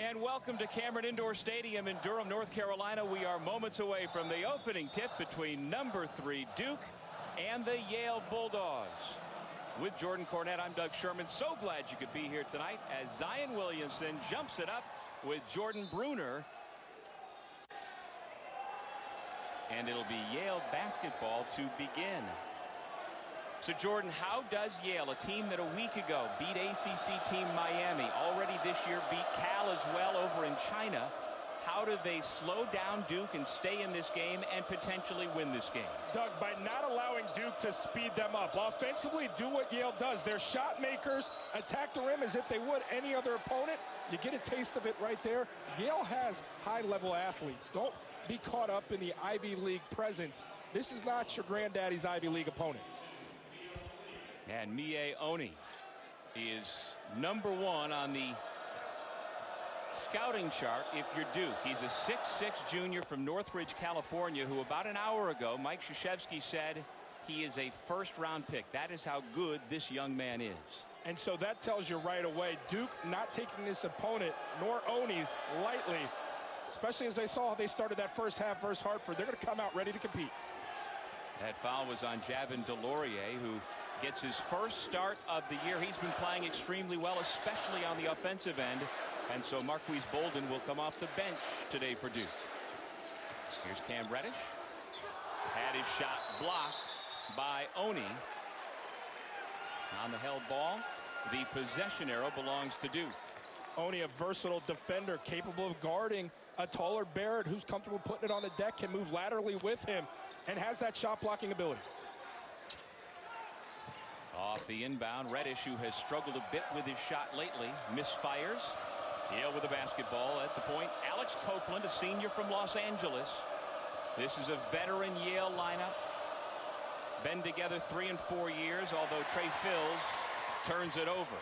And welcome to Cameron Indoor Stadium in Durham, North Carolina. We are moments away from the opening tip between number 3 Duke and the Yale Bulldogs. With Jordan Cornette, I'm Doug Sherman. So glad you could be here tonight as Zion Williamson jumps it up with Jordan Bruner. And it'll be Yale basketball to begin. So Jordan, how does Yale, a team that a week ago beat ACC team Miami, already this year beat Cal as well over in China, how do they slow down Duke and stay in this game and potentially win this game? Doug, by not allowing Duke to speed them up. Offensively, do what Yale does. They're shot makers, attack the rim as if they would any other opponent. You get a taste of it right there. Yale has high-level athletes. Don't be caught up in the Ivy League presence. This is not your granddaddy's Ivy League opponent. And Miye Oni is number 1 on the scouting chart if you're Duke. He's a 6'6" junior from Northridge, California, who about an hour ago Mike Krzyzewski said he is a first-round pick. That is how good this young man is. And so that tells you right away, Duke not taking this opponent, nor Oni, lightly, especially as they saw how they started that first half versus Hartford. They're going to come out ready to compete. That foul was on Javin DeLaurier, who gets his first start of the year. He's been playing extremely well, especially on the offensive end. And so Marquise Bolden will come off the bench today for Duke. Here's Cam Reddish. Had his shot blocked by Oni. On the held ball, the possession arrow belongs to Duke. Oni, a versatile defender, capable of guarding a taller Barrett who's comfortable putting it on the deck, can move laterally with him, and has that shot blocking ability. Off the inbound, Reddish, who has struggled a bit with his shot lately, misfires. Yale with the basketball at the point. Alex Copeland, a senior from Los Angeles. This is a veteran Yale lineup. Been together 3 and 4 years, although Trey Fills turns it over.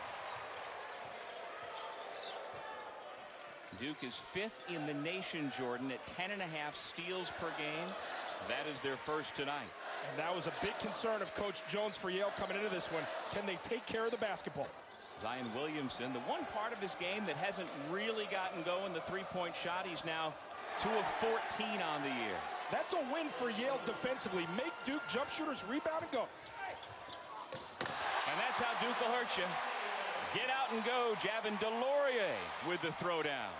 Duke is 5th in the nation, Jordan, at 10.5 steals per game. That is their first tonight. And that was a big concern of Coach Jones for Yale coming into this one. Can they take care of the basketball? Zion Williamson, the one part of his game that hasn't really gotten going, the three-point shot. He's now 2 of 14 on the year. That's a win for Yale defensively. Make Duke jump shooters rebound and go. And that's how Duke will hurt you. Get out and go. Javin DeLaurier with the throwdown.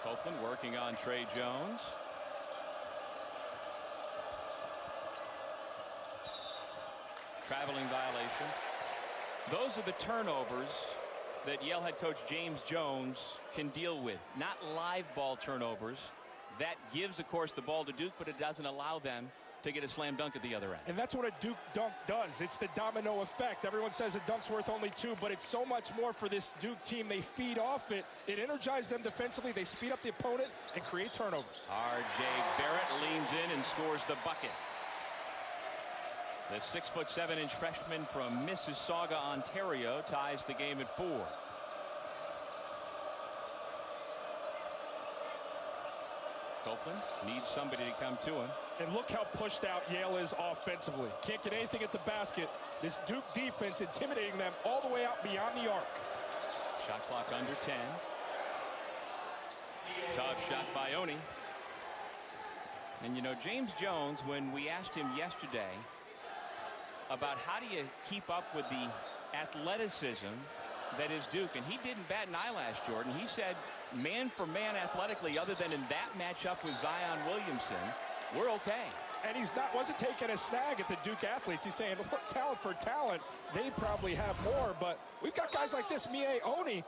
Copeland working on Trey Jones. Traveling violation. Those are the turnovers that Yale head coach James Jones can deal with. Not live ball turnovers. That gives, of course, the ball to Duke, but it doesn't allow them to get a slam dunk at the other end. And that's what a Duke dunk does. It's the domino effect. Everyone says a dunk's worth only 2, but it's so much more for this Duke team. They feed off it. It energizes them defensively. They speed up the opponent and create turnovers. R.J. Barrett leans in and scores the bucket. The 6'7" freshman from Mississauga, Ontario, ties the game at 4. Copeland needs somebody to come to him. And look how pushed out Yale is offensively. Can't get anything at the basket. This Duke defense intimidating them all the way out beyond the arc. Shot clock under 10. Tough shot by Oni. And you know, James Jones, when we asked him yesterday about how do you keep up with the athleticism that is Duke, and he didn't bat an eyelash, Jordan. He said man for man athletically, other than in that matchup with Zion Williamson, we're okay. And he's wasn't taking a snag at the Duke athletes. He's saying, look, talent for talent, they probably have more, but we've got guys like this. Miye Oni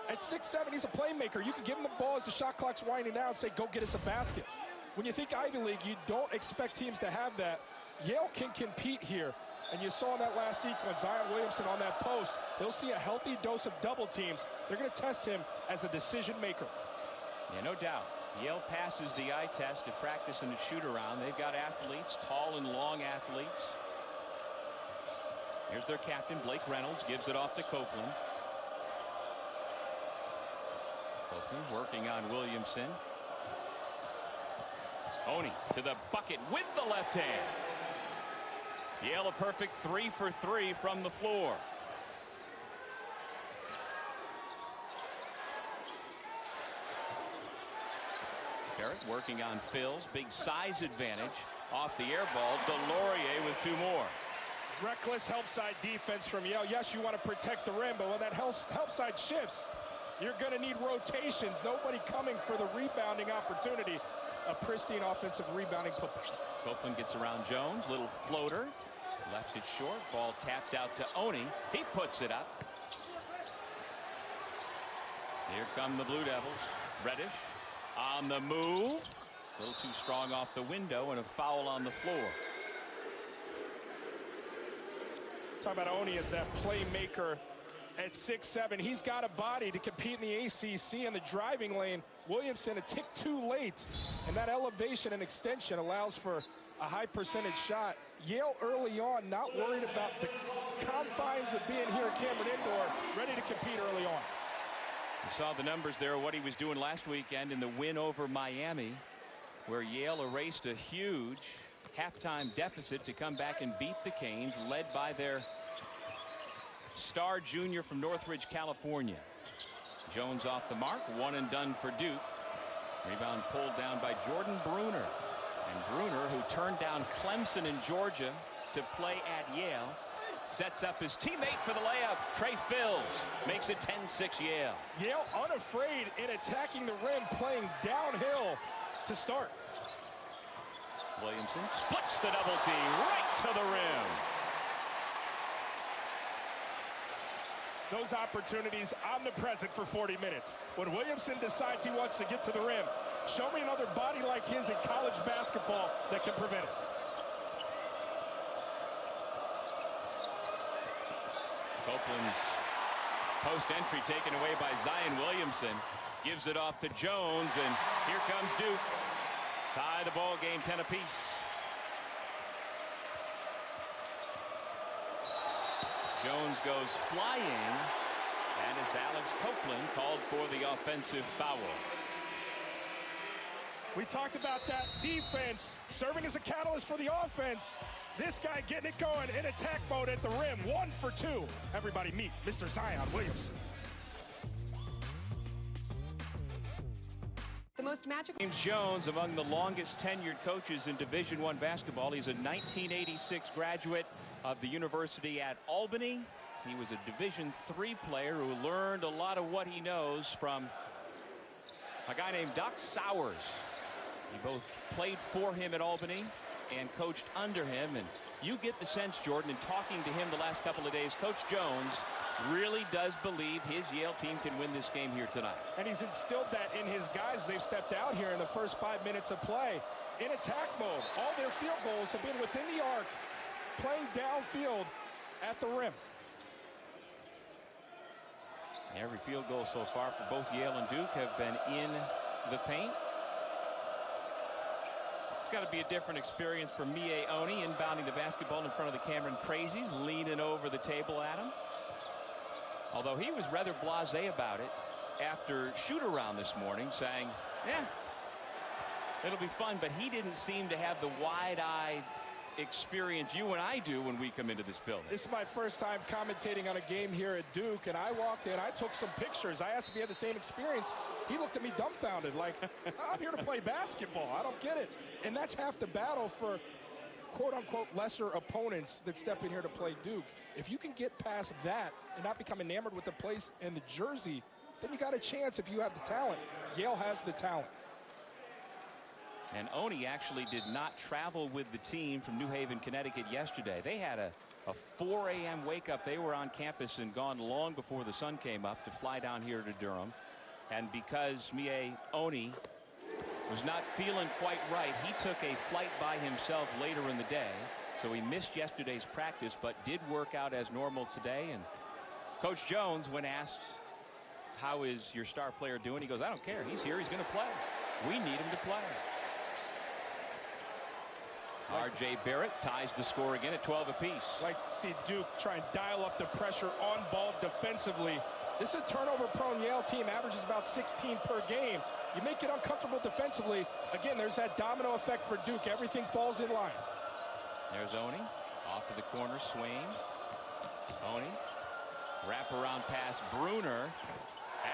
at 6'7", he's a playmaker. You can give him the ball as the shot clock's winding down and say, go get us a basket. When you think Ivy League, you don't expect teams to have that. Yale can compete here. And you saw in that last sequence, Zion Williamson on that post, he'll see a healthy dose of double teams. They're going to test him as a decision maker. Yeah, no doubt. Yale passes the eye test at practice and at shoot-around. They've got athletes, tall and long athletes. Here's their captain, Blake Reynolds, gives it off to Copeland. Copeland working on Williamson. Oni to the bucket with the left hand. Yale a perfect 3 for 3 from the floor. Barrett working on Phil's big size advantage off the air ball. Delorier with 2 more. Reckless help side defense from Yale. Yes, you want to protect the rim, but when that help side shifts, you're going to need rotations. Nobody coming for the rebounding opportunity. A pristine offensive rebounding play. Copeland gets around Jones. Little floater. Left it short. Ball tapped out to Oni. He puts it up. Here come the Blue Devils. Reddish on the move. A little too strong off the window, and a foul on the floor. Talk about Oni as that playmaker at 6'7". He's got a body to compete in the ACC in the driving lane. Williamson a tick too late, and that elevation and extension allows for a high percentage shot. Yale early on not worried about the confines of being here at Cameron Indoor, ready to compete early on. You saw the numbers there, what he was doing last weekend in the win over Miami, where Yale erased a huge halftime deficit to come back and beat the Canes, led by their star junior from Northridge, California. Jones off the mark, 1 and done for Duke. Rebound pulled down by Jordan Bruner. And Bruner, who turned down Clemson in Georgia to play at Yale, sets up his teammate for the layup. Trey Phil's makes it 10-6 Yale. Yale unafraid in attacking the rim, playing downhill to start. Williamson splits the double team right to the rim. Those opportunities omnipresent for 40 minutes. When Williamson decides he wants to get to the rim, show me another body like his in college basketball that can prevent it. Copeland's post entry taken away by Zion Williamson. Gives it off to Jones, and here comes Duke. Tie the ball game 10 apiece. Jones goes flying, and it's Alex Copeland called for the offensive foul. We talked about that defense serving as a catalyst for the offense. This guy getting it going in attack mode at the rim. 1 for 2. Everybody meet Mr. Zion Williamson. The most magical. James Jones, among the longest tenured coaches in Division I basketball. He's a 1986 graduate of the University at Albany. He was a Division III player who learned a lot of what he knows from a guy named Doc Sowers. He both played for him at Albany and coached under him, and you get the sense, Jordan, in talking to him the last couple of days, Coach Jones really does believe his Yale team can win this game here tonight. And he's instilled that in his guys. They've stepped out here in the first 5 minutes of play in attack mode. All their field goals have been within the arc, playing downfield at the rim. Every field goal so far for both Yale and Duke have been in the paint. It's got to be a different experience for Mie Oni inbounding the basketball in front of the Cameron Crazies, leaning over the table at him. Although he was rather blasé about it after shoot-around this morning, saying, yeah, it'll be fun, but he didn't seem to have the wide-eyed experience you and I do when we come into this building. This is my first time commentating on a game here at Duke, and I walked in, I took some pictures. I asked if he had the same experience. He looked at me dumbfounded, like, I'm here to play basketball. I don't get it. And that's half the battle for quote-unquote lesser opponents that step in here to play Duke. If you can get past that and not become enamored with the place and the jersey, then you got a chance if you have the talent. Yale has the talent. And Oni actually did not travel with the team from New Haven, Connecticut yesterday. They had a 4 a.m. wake up. They were on campus and gone long before the sun came up to fly down here to Durham. And because Mie Oni was not feeling quite right, he took a flight by himself later in the day. So he missed yesterday's practice, but did work out as normal today. And Coach Jones, when asked, how is your star player doing? He goes, I don't care. He's here. He's going to play. We need him to play. R.J. Barrett ties the score again at 12 apiece. Like to see Duke try and dial up the pressure on ball defensively. This is a turnover-prone Yale team, averages about 16 per game. You make it uncomfortable defensively. Again, there's that domino effect for Duke. Everything falls in line. There's Oni. Off to the corner, Swain. Tony. Wraparound pass, Bruner.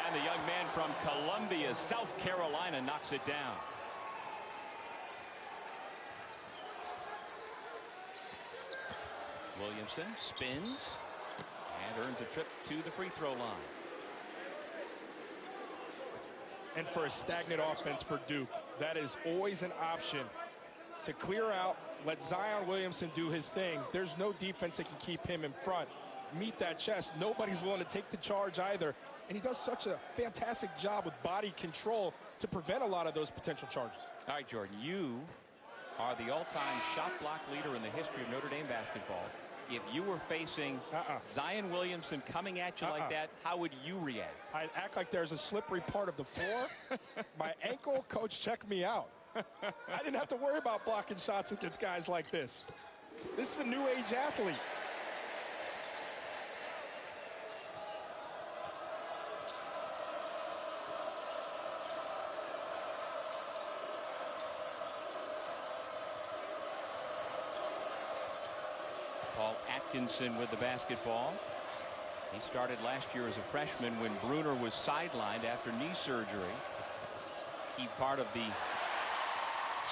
And the young man from Columbia, South Carolina, knocks it down. Williamson spins and earns a trip to the free throw line. And for a stagnant offense for Duke, that is always an option to clear out, let Zion Williamson do his thing. There's no defense that can keep him in front. Meet that chest. Nobody's willing to take the charge either. And he does such a fantastic job with body control to prevent a lot of those potential charges. All right, Jordan, you are the all-time shot block leader in the history of Notre Dame basketball. If you were facing Zion Williamson coming at you like that, how would you react? I'd act like there's a slippery part of the floor. My ankle, coach, check me out. I didn't have to worry about blocking shots against guys like this. This is the new age athlete. Paul Atkinson with the basketball. He started last year as a freshman when Bruner was sidelined after knee surgery. Key part of the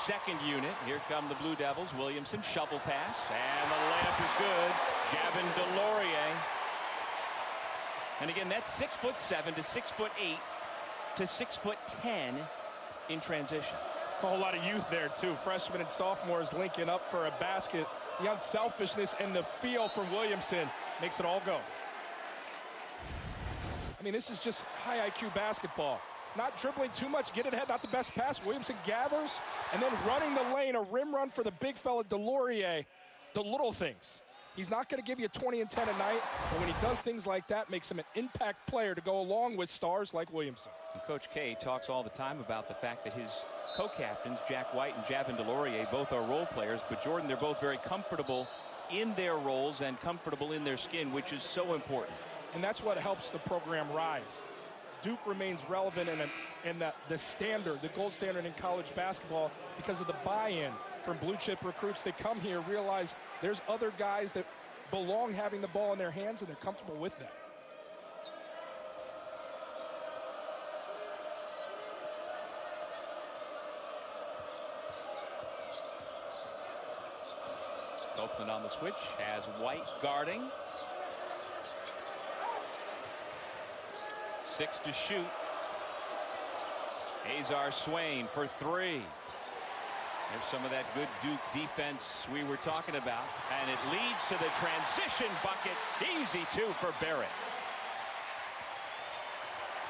second unit. Here come the Blue Devils. Williamson, shovel pass, and the layup is good. Javin DeLaurier. And again, that's 6'7" to 6'8" to 6'10" in transition. It's a whole lot of youth there too. Freshmen and sophomores linking up for a basket. The unselfishness and the feel from Williamson makes it all go. I mean, this is just high IQ basketball. Not dribbling too much, get it ahead, not the best pass. Williamson gathers, and then running the lane, a rim run for the big fella, DeLaurier. The little things. He's not going to give you 20 and 10 a night, but when he does things like that, makes him an impact player to go along with stars like Williamson. And Coach K talks all the time about the fact that his co-captains, Jack White and Javin DeLaurier, both are role players, but Jordan, they're both very comfortable in their roles and comfortable in their skin, which is so important. And that's what helps the program rise. Duke remains relevant in the standard, the gold standard in college basketball because of the buy-in from blue chip recruits that come here, realize there's other guys that belong having the ball in their hands and they're comfortable with that. Oakland on the switch, has White guarding. 6 to shoot. Azar Swain for 3. There's some of that good Duke defense we were talking about, and it leads to the transition bucket. Easy two for Barrett.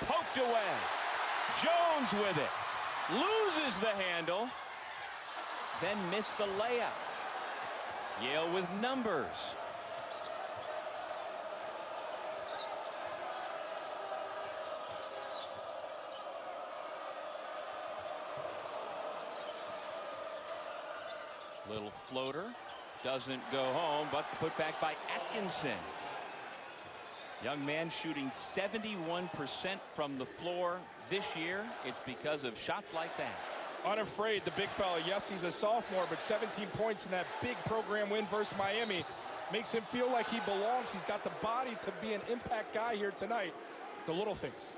Poked away. Jones with it. Loses the handle. Then missed the layup. Yale with numbers. Little floater, doesn't go home, but the putback by Atkinson. Young man shooting 71% from the floor this year. It's because of shots like that. Unafraid, the big fella. Yes, he's a sophomore, but 17 points in that big program win versus Miami makes him feel like he belongs. He's got the body to be an impact guy here tonight. The little things.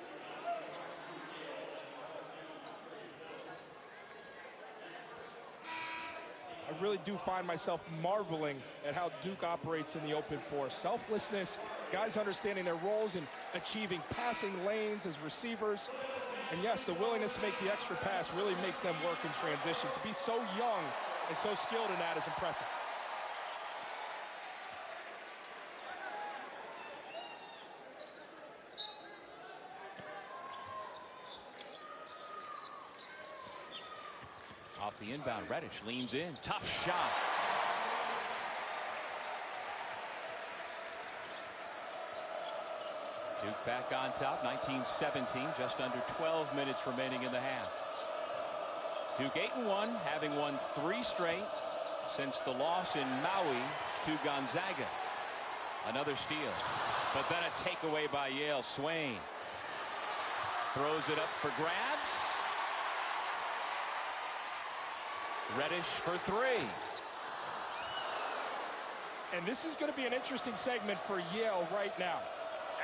I really do find myself marveling at how Duke operates in the open floor. Selflessness, guys understanding their roles and achieving passing lanes as receivers. And yes, the willingness to make the extra pass really makes them work in transition. To be so young and so skilled in that is impressive. Off the inbound, Reddish leans in. Tough shot. Duke back on top, 19-17, just under 12 minutes remaining in the half. Duke 8-1, having won 3 straight since the loss in Maui to Gonzaga. Another steal, but then a takeaway by Yale. Swain throws it up for grabs. Reddish for 3. And this is going to be an interesting segment for Yale right now.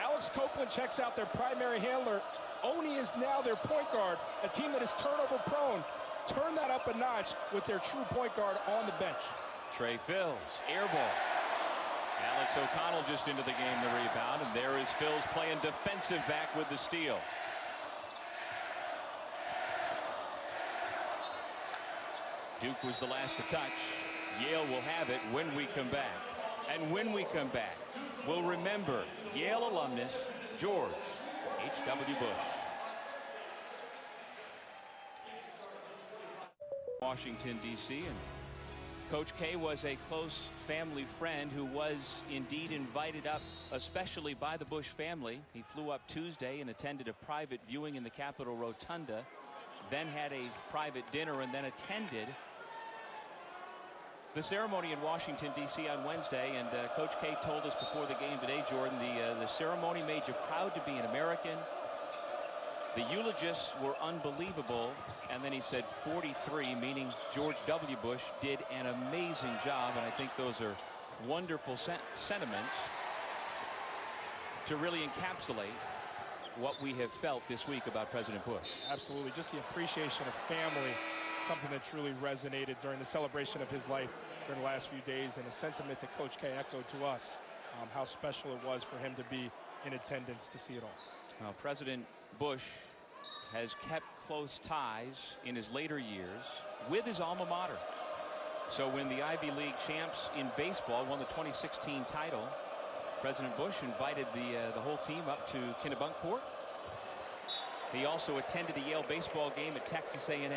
Alex Copeland checks out their primary handler. Oni is now their point guard, a team that is turnover prone. Turn that up a notch with their true point guard on the bench. Trey Phils, air ball. Alex O'Connell just into the game, the rebound, and there is Phils playing defensive back with the steal. Duke was the last to touch. Yale will have it when we come back. And when we come back, we'll remember Yale alumnus George H.W. Bush. Washington, D.C. and Coach K was a close family friend who was indeed invited up, especially by the Bush family. He flew up Tuesday and attended a private viewing in the Capitol Rotunda, then had a private dinner and then attended the ceremony in Washington, D.C. on Wednesday. And Coach K told us before the game today, Jordan, the ceremony made you proud to be an American. The eulogists were unbelievable. And then he said 43, meaning George W. Bush did an amazing job. And I think those are wonderful sentiments to really encapsulate what we have felt this week about President Bush. Absolutely. Just the appreciation of family, something that truly resonated during the celebration of his life during the last few days, and a sentiment that Coach K echoed to us, how special it was for him to be in attendance to see it all. Well, President Bush has kept close ties in his later years with his alma mater. So when the Ivy League champs in baseball won the 2016 title, President Bush invited the whole team up to Kennebunk Court. He also attended a Yale baseball game at Texas A&M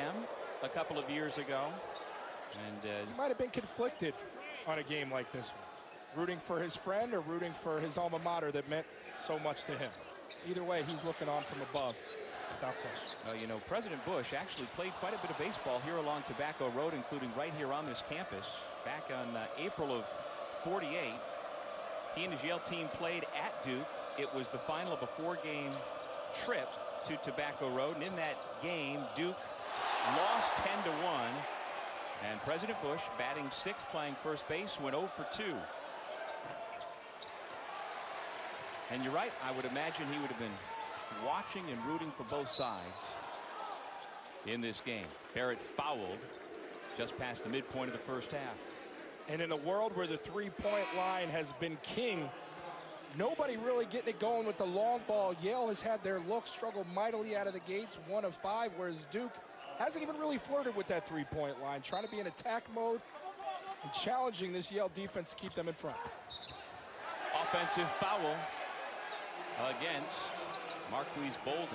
a couple of years ago. And he might have been conflicted on a game like this one, rooting for his friend or rooting for his alma mater that meant so much to him. Either way, he's looking on from above, without question. Well, you know, President Bush actually played quite a bit of baseball here along Tobacco Road, including right here on this campus. Back on April of '48, he and his Yale team played at Duke. It was the final of a 4-game trip to Tobacco Road, and in that game, Duke lost 10-1. And President Bush, batting 6th, playing first base, went 0 for 2. And you're right, I would imagine he would have been watching and rooting for both sides in this game. Barrett fouled just past the midpoint of the first half. And in a world where the three-point line has been king, nobody really getting it going with the long ball. Yale has had their look struggle mightily out of the gates, 1 of 5, whereas Duke hasn't even really flirted with that three-point line, trying to be in attack mode and challenging this Yale defense to keep them in front. Offensive foul against Marquise Bolden.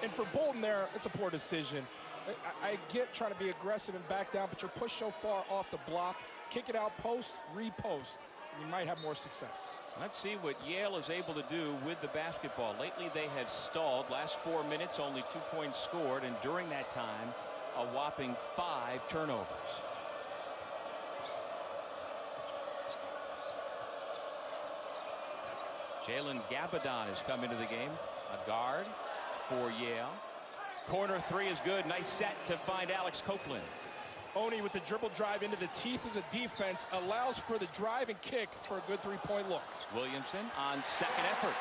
And for Bolden there, it's a poor decision. I get trying to be aggressive and back down, but you're pushed so far off the block. Kick it out, post, repost. You might have more success. Let's see what Yale is able to do with the basketball. Lately they have stalled. Last 4 minutes, only 2 points scored, and during that time, a whopping 5 turnovers. Jalen Gabadon has come into the game, a guard for Yale. Corner 3 is good. Nice set to find Alex Copeland. Oni with the dribble drive into the teeth of the defense allows for the drive and kick for a good three-point look. Williamson on second effort.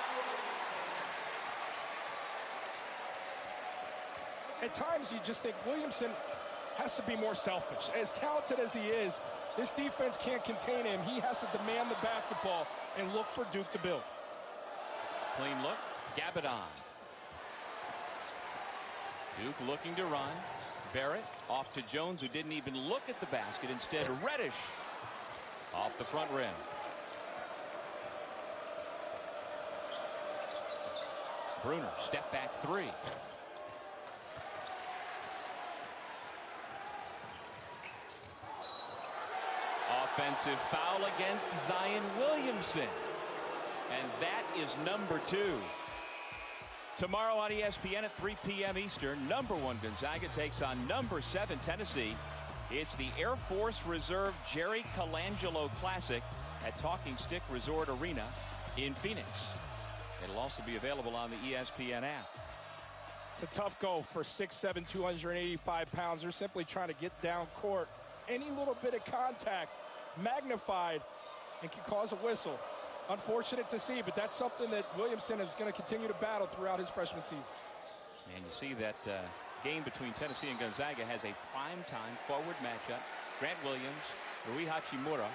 At times you just think Williamson has to be more selfish. As talented as he is, this defense can't contain him. He has to demand the basketball and look for Duke to build. Clean look, Gabadon. Duke looking to run. Barrett off to Jones, who didn't even look at the basket. Instead, Reddish off the front rim. Bruner, step back 3. Offensive foul against Zion Williamson. And that is number 2. Tomorrow on ESPN at 3 p.m. Eastern, #1 Gonzaga takes on #7 Tennessee. It's the Air Force Reserve Jerry Colangelo Classic at Talking Stick Resort Arena in Phoenix. It'll also be available on the ESPN app. It's a tough go for 6'7", 285 pounds. They're simply trying to get down court. Any little bit of contact magnified and can cause a whistle. Unfortunate to see, but that's something that Williamson is going to continue to battle throughout his freshman season. And you see that game between Tennessee and Gonzaga has a primetime forward matchup. Grant Williams, Rui Hachimura,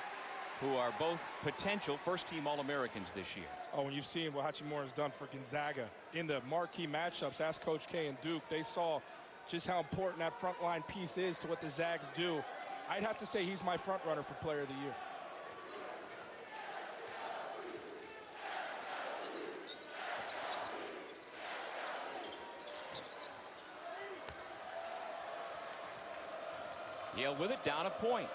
who are both potential first-team All-Americans this year. Oh, when you've seen what Hachimura has done for Gonzaga in the marquee matchups, ask Coach K and Duke, they saw just how important that front line piece is to what the Zags do. I'd have to say he's my front runner for Player of the Year. Yale with it, down a point.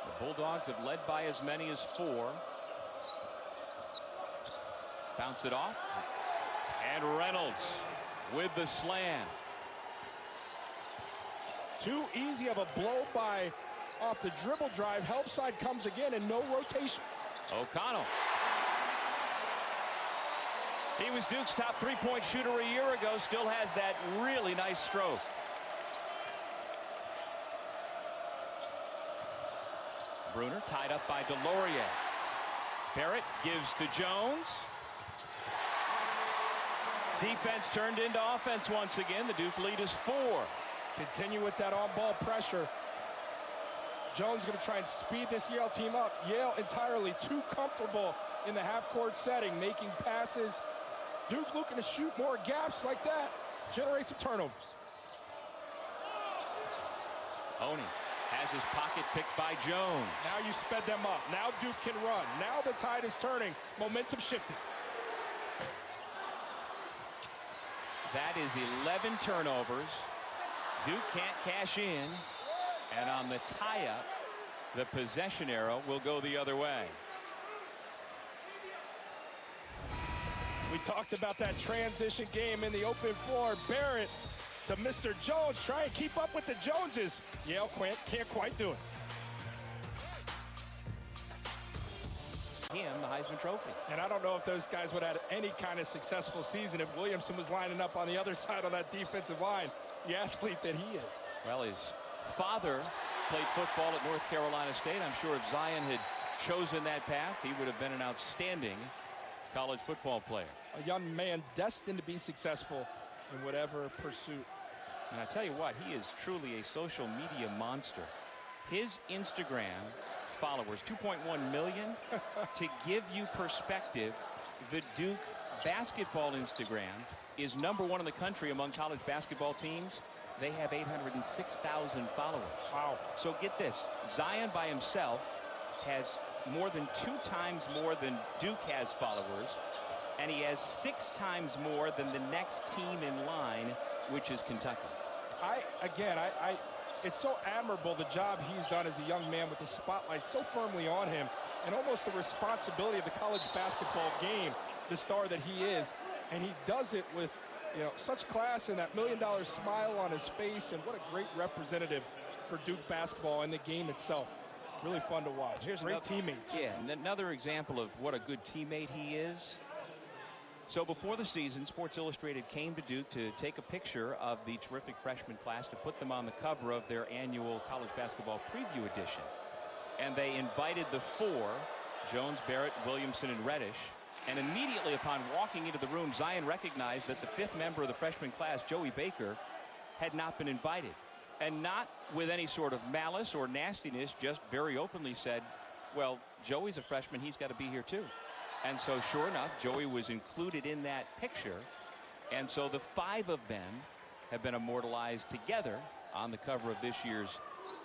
The Bulldogs have led by as many as 4. Bounce it off. And Reynolds with the slam. Too easy of a blow by off the dribble drive. Help side comes again and no rotation. O'Connell. He was Duke's top 3-point shooter a year ago. Still has that really nice stroke. Bruner tied up by Delorier. Barrett gives to Jones. Defense turned into offense once again. The Duke lead is 4. Continue with that on-ball pressure. Jones going to try and speed this Yale team up. Yale entirely too comfortable in the half-court setting, making passes. Duke looking to shoot more gaps like that. Generate some turnovers. Oni has his pocket picked by Jones. Now you sped them up. Now Duke can run. Now the tide is turning. Momentum shifting. That is 11 turnovers. Duke can't cash in. And on the tie-up, the possession arrow will go the other way. We talked about that transition game in the open floor. Barrett to Mr. Jones, try and keep up with the Joneses. Yale can't quite do it. Him the Heisman Trophy. And I don't know if those guys would have had any kind of successful season if Williamson was lining up on the other side on that defensive line, the athlete that he is. Well, his father played football at North Carolina State. I'm sure if Zion had chosen that path, he would have been an outstanding college football player. A young man destined to be successful in whatever pursuit. And I tell you what, he is truly a social media monster. His Instagram followers, 2.1 million. To give you perspective, the Duke basketball Instagram is #1 in the country among college basketball teams. They have 806,000 followers. Wow. So get this, Zion by himself has more than 2 times more than Duke has followers, and he has 6 times more than the next team in line, which is Kentucky. It's so admirable the job he's done as a young man with the spotlight so firmly on him and almost the responsibility of the college basketball game, the star that he is. And he does it with, such class and that $1 million smile on his face, and what a great representative for Duke basketball and the game itself. Really fun to watch. Here's great another, teammate. Yeah, another example of what a good teammate he is. So before the season, Sports Illustrated came to Duke to take a picture of the terrific freshman class to put them on the cover of their annual college basketball preview edition. And they invited the 4, Jones, Barrett, Williamson, and Reddish. And immediately upon walking into the room, Zion recognized that the 5th member of the freshman class, Joey Baker, had not been invited. And not with any sort of malice or nastiness, just very openly said, well, Joey's a freshman, he's got to be here too. And so sure enough, Joey was included in that picture. And so the 5 of them have been immortalized together on the cover of this year's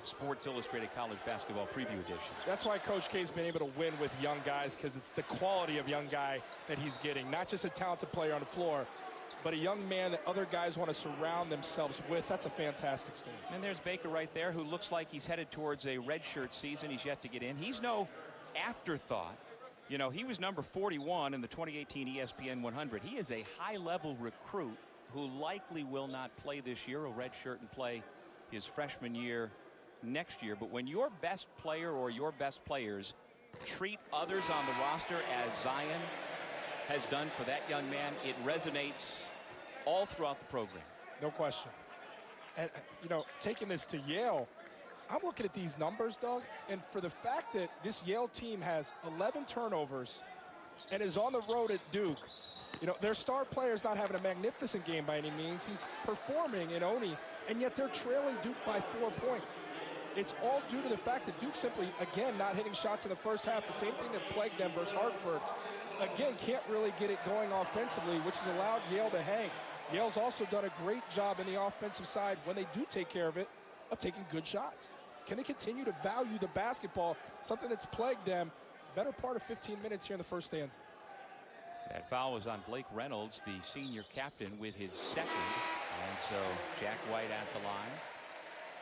Sports Illustrated College Basketball Preview Edition. That's why Coach K's been able to win with young guys, because it's the quality of young guy that he's getting. Not just a talented player on the floor, but a young man that other guys want to surround themselves with. That's a fantastic story. And there's Baker right there, who looks like he's headed towards a redshirt season. He's yet to get in. He's no afterthought. He was number 41 in the 2018 ESPN 100. He is a high-level recruit who likely will not play this year. He'll redshirt and play his freshman year next year. But when your best player or your best players treat others on the roster as Zion has done for that young man, it resonates all throughout the program. No question. And, taking this to Yale, I'm looking at these numbers, Doug, and for the fact that this Yale team has 11 turnovers and is on the road at Duke, you know, their star player is not having a magnificent game by any means. He's performing in Oni, and yet they're trailing Duke by 4 points. It's all due to the fact that Duke simply, again, not hitting shots in the first half. The same thing that plagued them versus Hartford. Again, can't really get it going offensively, which has allowed Yale to hang. Yale's also done a great job in the offensive side when they do take care of it, of taking good shots. Can they continue to value the basketball, something that's plagued them better part of 15 minutes here in the first stanza? That foul was on Blake Reynolds, the senior captain, with his second. And so Jack White at the line.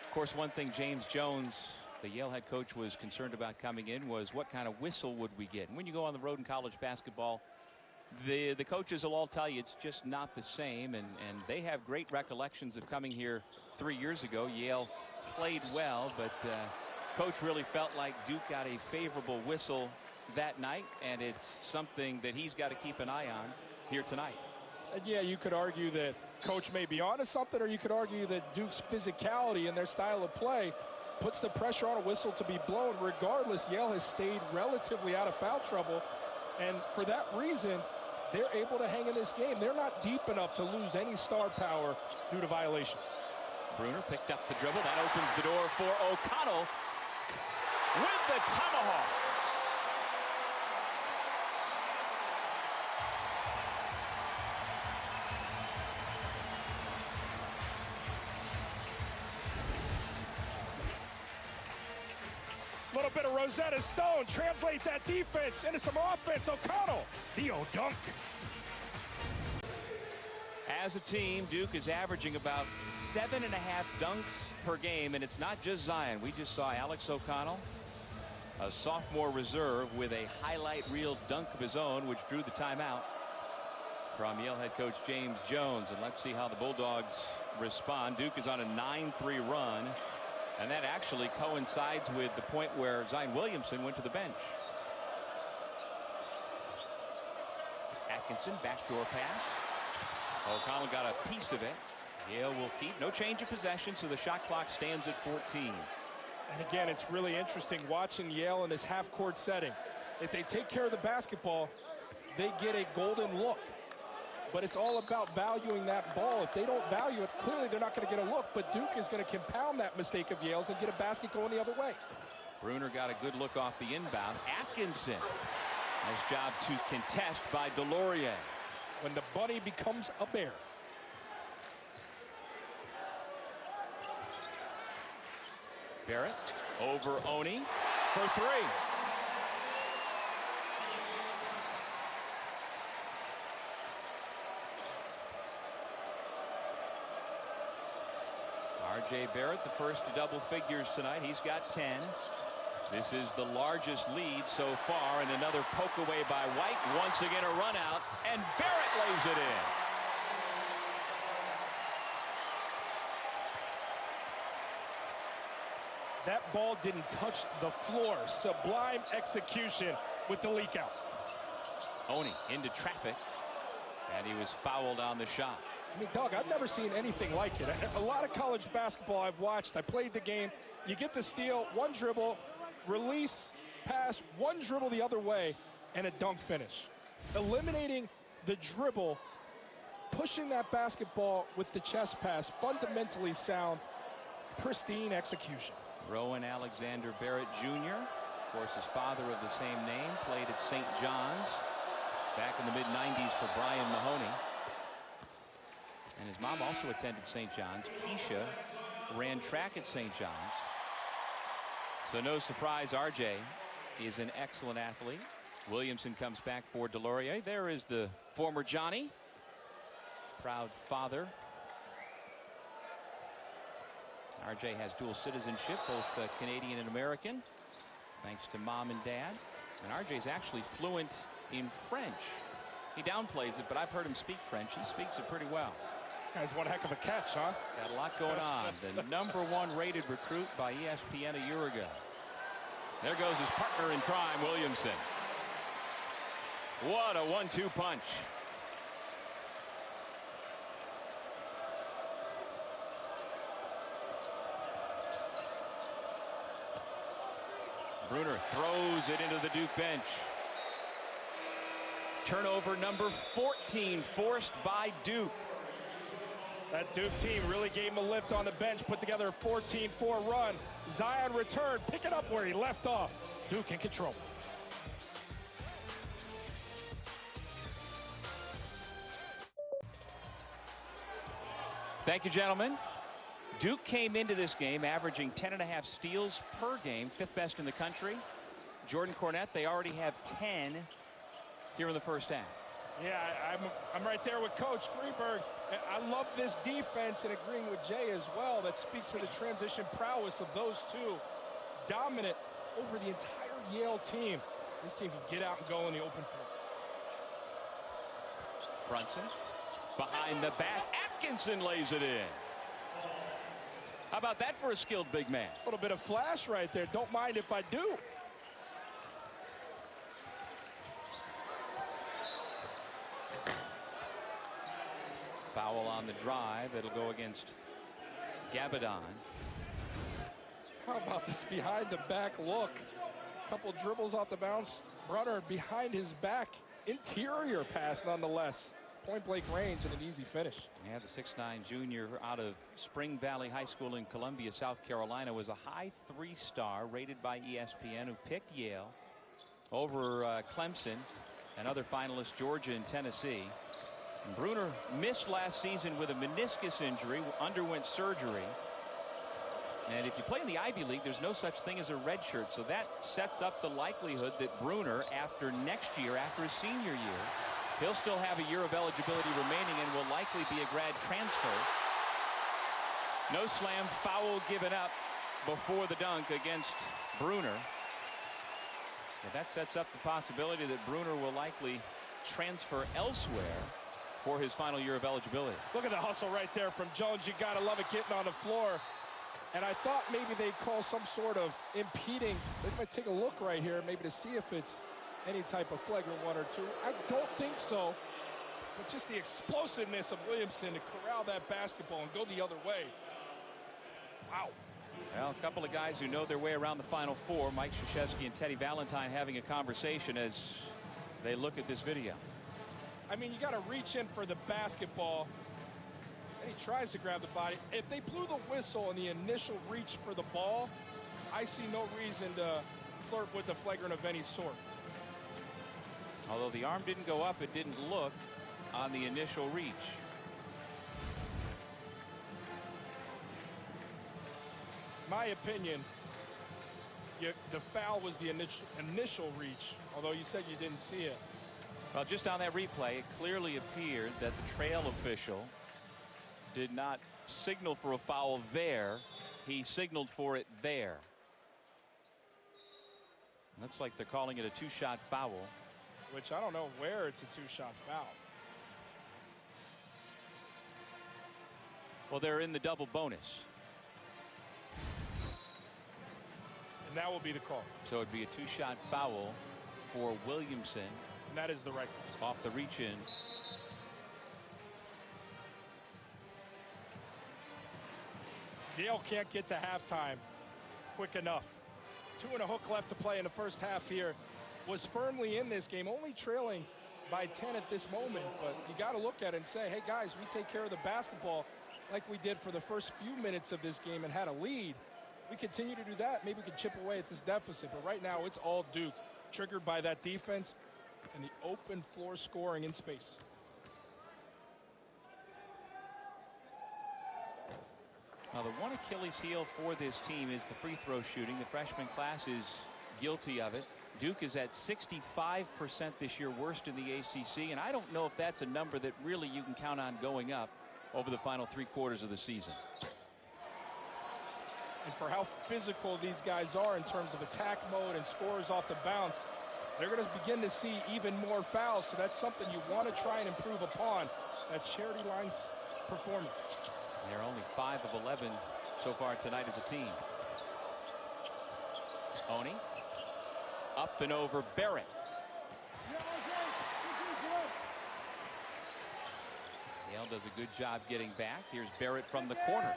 Of course, one thing James Jones, the Yale head coach, was concerned about coming in was what kind of whistle would we get. And when you go on the road in college basketball, the coaches will all tell you it's just not the same. And they have great recollections of coming here 3 years ago. Yale played well, but coach really felt like Duke got a favorable whistle that night, and it's something that he's got to keep an eye on here tonight. And yeah, you could argue that coach may be onto something, or you could argue that Duke's physicality and their style of play puts the pressure on a whistle to be blown. Regardless, Yale has stayed relatively out of foul trouble, and for that reason, they're able to hang in this game. They're not deep enough to lose any star power due to violations. Bruner picked up the dribble. That opens the door for O'Connell with the tomahawk. Little bit of Rosetta Stone. Translate that defense into some offense. O'Connell, the O-dunk. As a team, Duke is averaging about 7.5 dunks per game, and it's not just Zion. We just saw Alex O'Connell, a sophomore reserve, with a highlight reel dunk of his own, which drew the timeout from Yale head coach James Jones. And let's see how the Bulldogs respond. Duke is on a 9-3 run, and that actually coincides with the point where Zion Williamson went to the bench. Atkinson, backdoor pass. O'Connell got a piece of it. Yale will keep. No change of possession, so the shot clock stands at 14. And again, it's really interesting watching Yale in this half-court setting. If they take care of the basketball, they get a golden look. But it's all about valuing that ball. If they don't value it, clearly they're not going to get a look. But Duke is going to compound that mistake of Yale's and get a basket going the other way. Bruner got a good look off the inbound. Atkinson. Nice job to contest by Delorier. When the bunny becomes a bear. Barrett over Oni for three. R.J. Barrett, the first to double figures tonight. He's got 10. This is the largest lead so far, and another poke away by White. Once again a run out, and Barrett lays it in. That ball didn't touch the floor. Sublime execution with the leak out. Oni into traffic, and he was fouled on the shot. I mean, Doug, I've never seen anything like it. A lot of college basketball I've watched. I played the game. You get the steal, one dribble, release, pass, one dribble the other way, and a dunk finish. Eliminating the dribble, pushing that basketball with the chest pass, fundamentally sound, pristine execution. Rowan Alexander Barrett Jr., of course, his father of the same name, played at St. John's back in the mid-90s for Brian Mahoney. And his mom also attended St. John's. Keisha ran track at St. John's. So no surprise, RJ is an excellent athlete. Williamson comes back for Delorier. There is the former Johnny. Proud father. RJ has dual citizenship, both Canadian and American, thanks to mom and dad. And RJ is actually fluent in French. He downplays it, but I've heard him speak French. He speaks it pretty well. Guy's one heck of a catch, huh? Got a lot going on. The #1 rated recruit by ESPN a year ago. There goes his partner in crime, Williamson. What a 1-2 punch. Bruner throws it into the Duke bench. Turnover number 14 forced by Duke. That Duke team really gave him a lift on the bench, put together a 14-4 run. Zion returned, pick it up where he left off. Duke in control. Thank you, gentlemen. Duke came into this game averaging 10.5 steals per game, 5th best in the country. Jordan Cornette, they already have 10 here in the first half. Yeah, I'm right there with Coach Greenberg. I love this defense, and agreeing with Jay as well. That speaks to the transition prowess of those two. Dominant over the entire Yale team. This team can get out and go in the open floor. Brunson behind the back. Atkinson lays it in. How about that for a skilled big man? A little bit of flash right there. Don't mind if I do. Foul on the drive. It'll go against Gabadon. How about this behind the back look? Couple dribbles off the bounce. Brunner behind his back. Interior pass nonetheless. Point blank range and an easy finish. Yeah, the 6'9" junior out of Spring Valley High School in Columbia, South Carolina, was a high 3-star rated by ESPN, who picked Yale over Clemson and other finalists Georgia and Tennessee. And Bruner missed last season with a meniscus injury, underwent surgery. And if you play in the Ivy League, there's no such thing as a red shirt. So that sets up the likelihood that Bruner, after next year, after his senior year, he'll still have a year of eligibility remaining and will likely be a grad transfer. No slam, foul given up before the dunk against Bruner. And that sets up the possibility that Bruner will likely transfer elsewhere for his final year of eligibility. Look at the hustle right there from Jones. You got to love it getting on the floor. And I thought maybe they'd call some sort of impeding. They might take a look right here maybe to see if it's any type of flagrant 1 or 2. I don't think so. But just the explosiveness of Williamson to corral that basketball and go the other way. Wow. Well, a couple of guys who know their way around the Final Four, Mike Krzyzewski and Teddy Valentine, having a conversation as they look at this video. I mean, you got to reach in for the basketball. And he tries to grab the body. If they blew the whistle in the initial reach for the ball, I see no reason to flirt with a flagrant of any sort. Although the arm didn't go up, it didn't look on the initial reach. My opinion, the foul was the initial reach, although you said you didn't see it. Well, just on that replay, it clearly appeared that the trail official did not signal for a foul there. He signaled for it there. Looks like they're calling it a 2-shot foul. Which I don't know where it's a 2-shot foul. Well, they're in the double bonus. And that will be the call. So it'd be a 2-shot foul for Williamson. And that is the right call. Off the reach in. Yale can't get to halftime quick enough. 2 and a hook left to play in the first half here. Was firmly in this game, only trailing by 10 at this moment. But you got to look at it and say, hey, guys, we take care of the basketball like we did for the first few minutes of this game and had a lead. We continue to do that, maybe we can chip away at this deficit. But right now, it's all Duke, triggered by that defense and the open floor scoring in space. Now, the one Achilles heel for this team is the free throw shooting. The freshman class is guilty of it. Duke is at 65% this year, worst in the ACC, and I don't know if that's a number that really you can count on going up over the final 3 quarters of the season. And for how physical these guys are in terms of attack mode and scores off the bounce, they're going to begin to see even more fouls. So that's something you want to try and improve upon, that charity line performance. They're only 5 of 11 so far tonight as a team. Oni up and over Barrett. Yale does a good job getting back. Here's Barrett from the corner.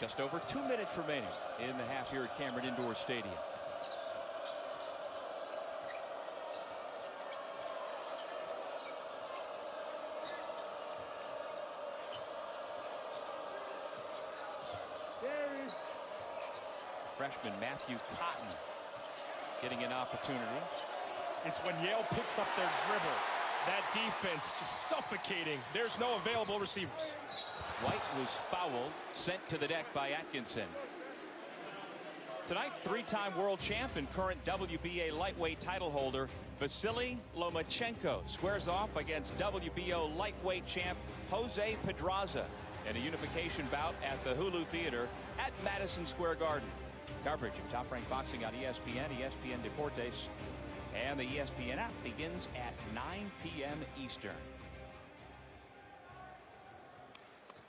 Just over 2 minutes remaining in the half here at Cameron Indoor Stadium. Freshman Matthew Cotton getting an opportunity. It's when Yale picks up their dribble. That defense just suffocating. There's no available receivers. White was fouled, sent to the deck by Atkinson. Tonight, three-time world champ and current WBA lightweight title holder Vasily Lomachenko squares off against WBO lightweight champ Jose Pedraza in a unification bout at the Hulu Theater at Madison Square Garden. Coverage of Top Rank Boxing on ESPN, ESPN Deportes, and the ESPN app begins at 9 p.m. Eastern.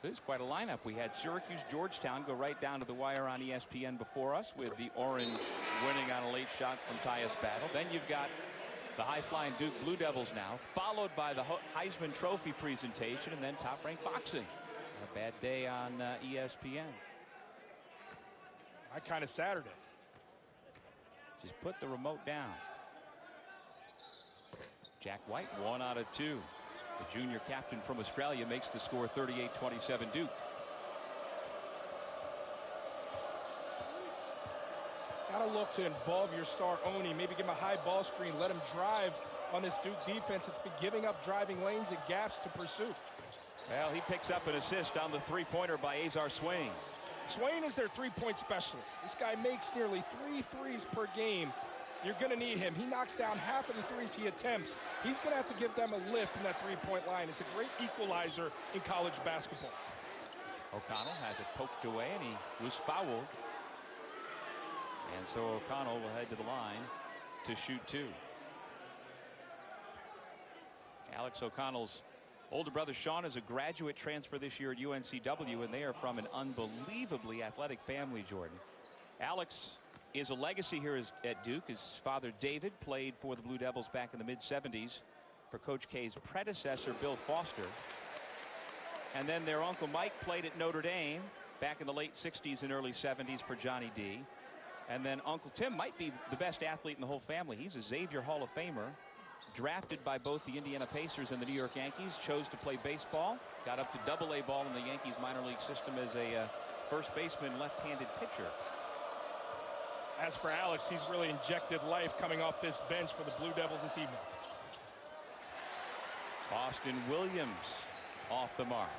So it's quite a lineup. We had Syracuse, Georgetown go right down to the wire on ESPN before us, with the Orange winning on a late shot from Tyus Battle. Then you've got the high-flying Duke Blue Devils now, followed by the Heisman Trophy presentation, and then Top Rank Boxing. A bad day on ESPN. My kind of Saturday. Just put the remote down. Jack White, 1 out of 2. The junior captain from Australia makes the score 38-27 Duke. Gotta look to involve your star Oni. Maybe give him a high ball screen. Let him drive on this Duke defense. It's been giving up driving lanes and gaps to pursue. Well, he picks up an assist on the three-pointer by Azar Swain. Swain is their three-point specialist. This guy makes nearly 3 threes per game. You're going to need him. He knocks down half of the threes he attempts. He's going to have to give them a lift from that three-point line. It's a great equalizer in college basketball. O'Connell has it poked away, and he was fouled. And so O'Connell will head to the line to shoot 2. Alex O'Connell's older brother Sean is a graduate transfer this year at UNCW, and they are from an unbelievably athletic family, Jordan. Alex is a legacy here at Duke. His father David played for the Blue Devils back in the mid-70s for Coach K's predecessor Bill Foster. And then their uncle Mike played at Notre Dame back in the late 60s and early 70s for Johnny D. And then Uncle Tim might be the best athlete in the whole family. He's a Xavier Hall of Famer, drafted by both the Indiana Pacers and the New York Yankees, chose to play baseball, got up to Double-A ball in the Yankees minor league system as a first baseman, left-handed pitcher. As for Alex, he's really injected life coming off this bench for the Blue Devils this evening. Austin Williams off the mark.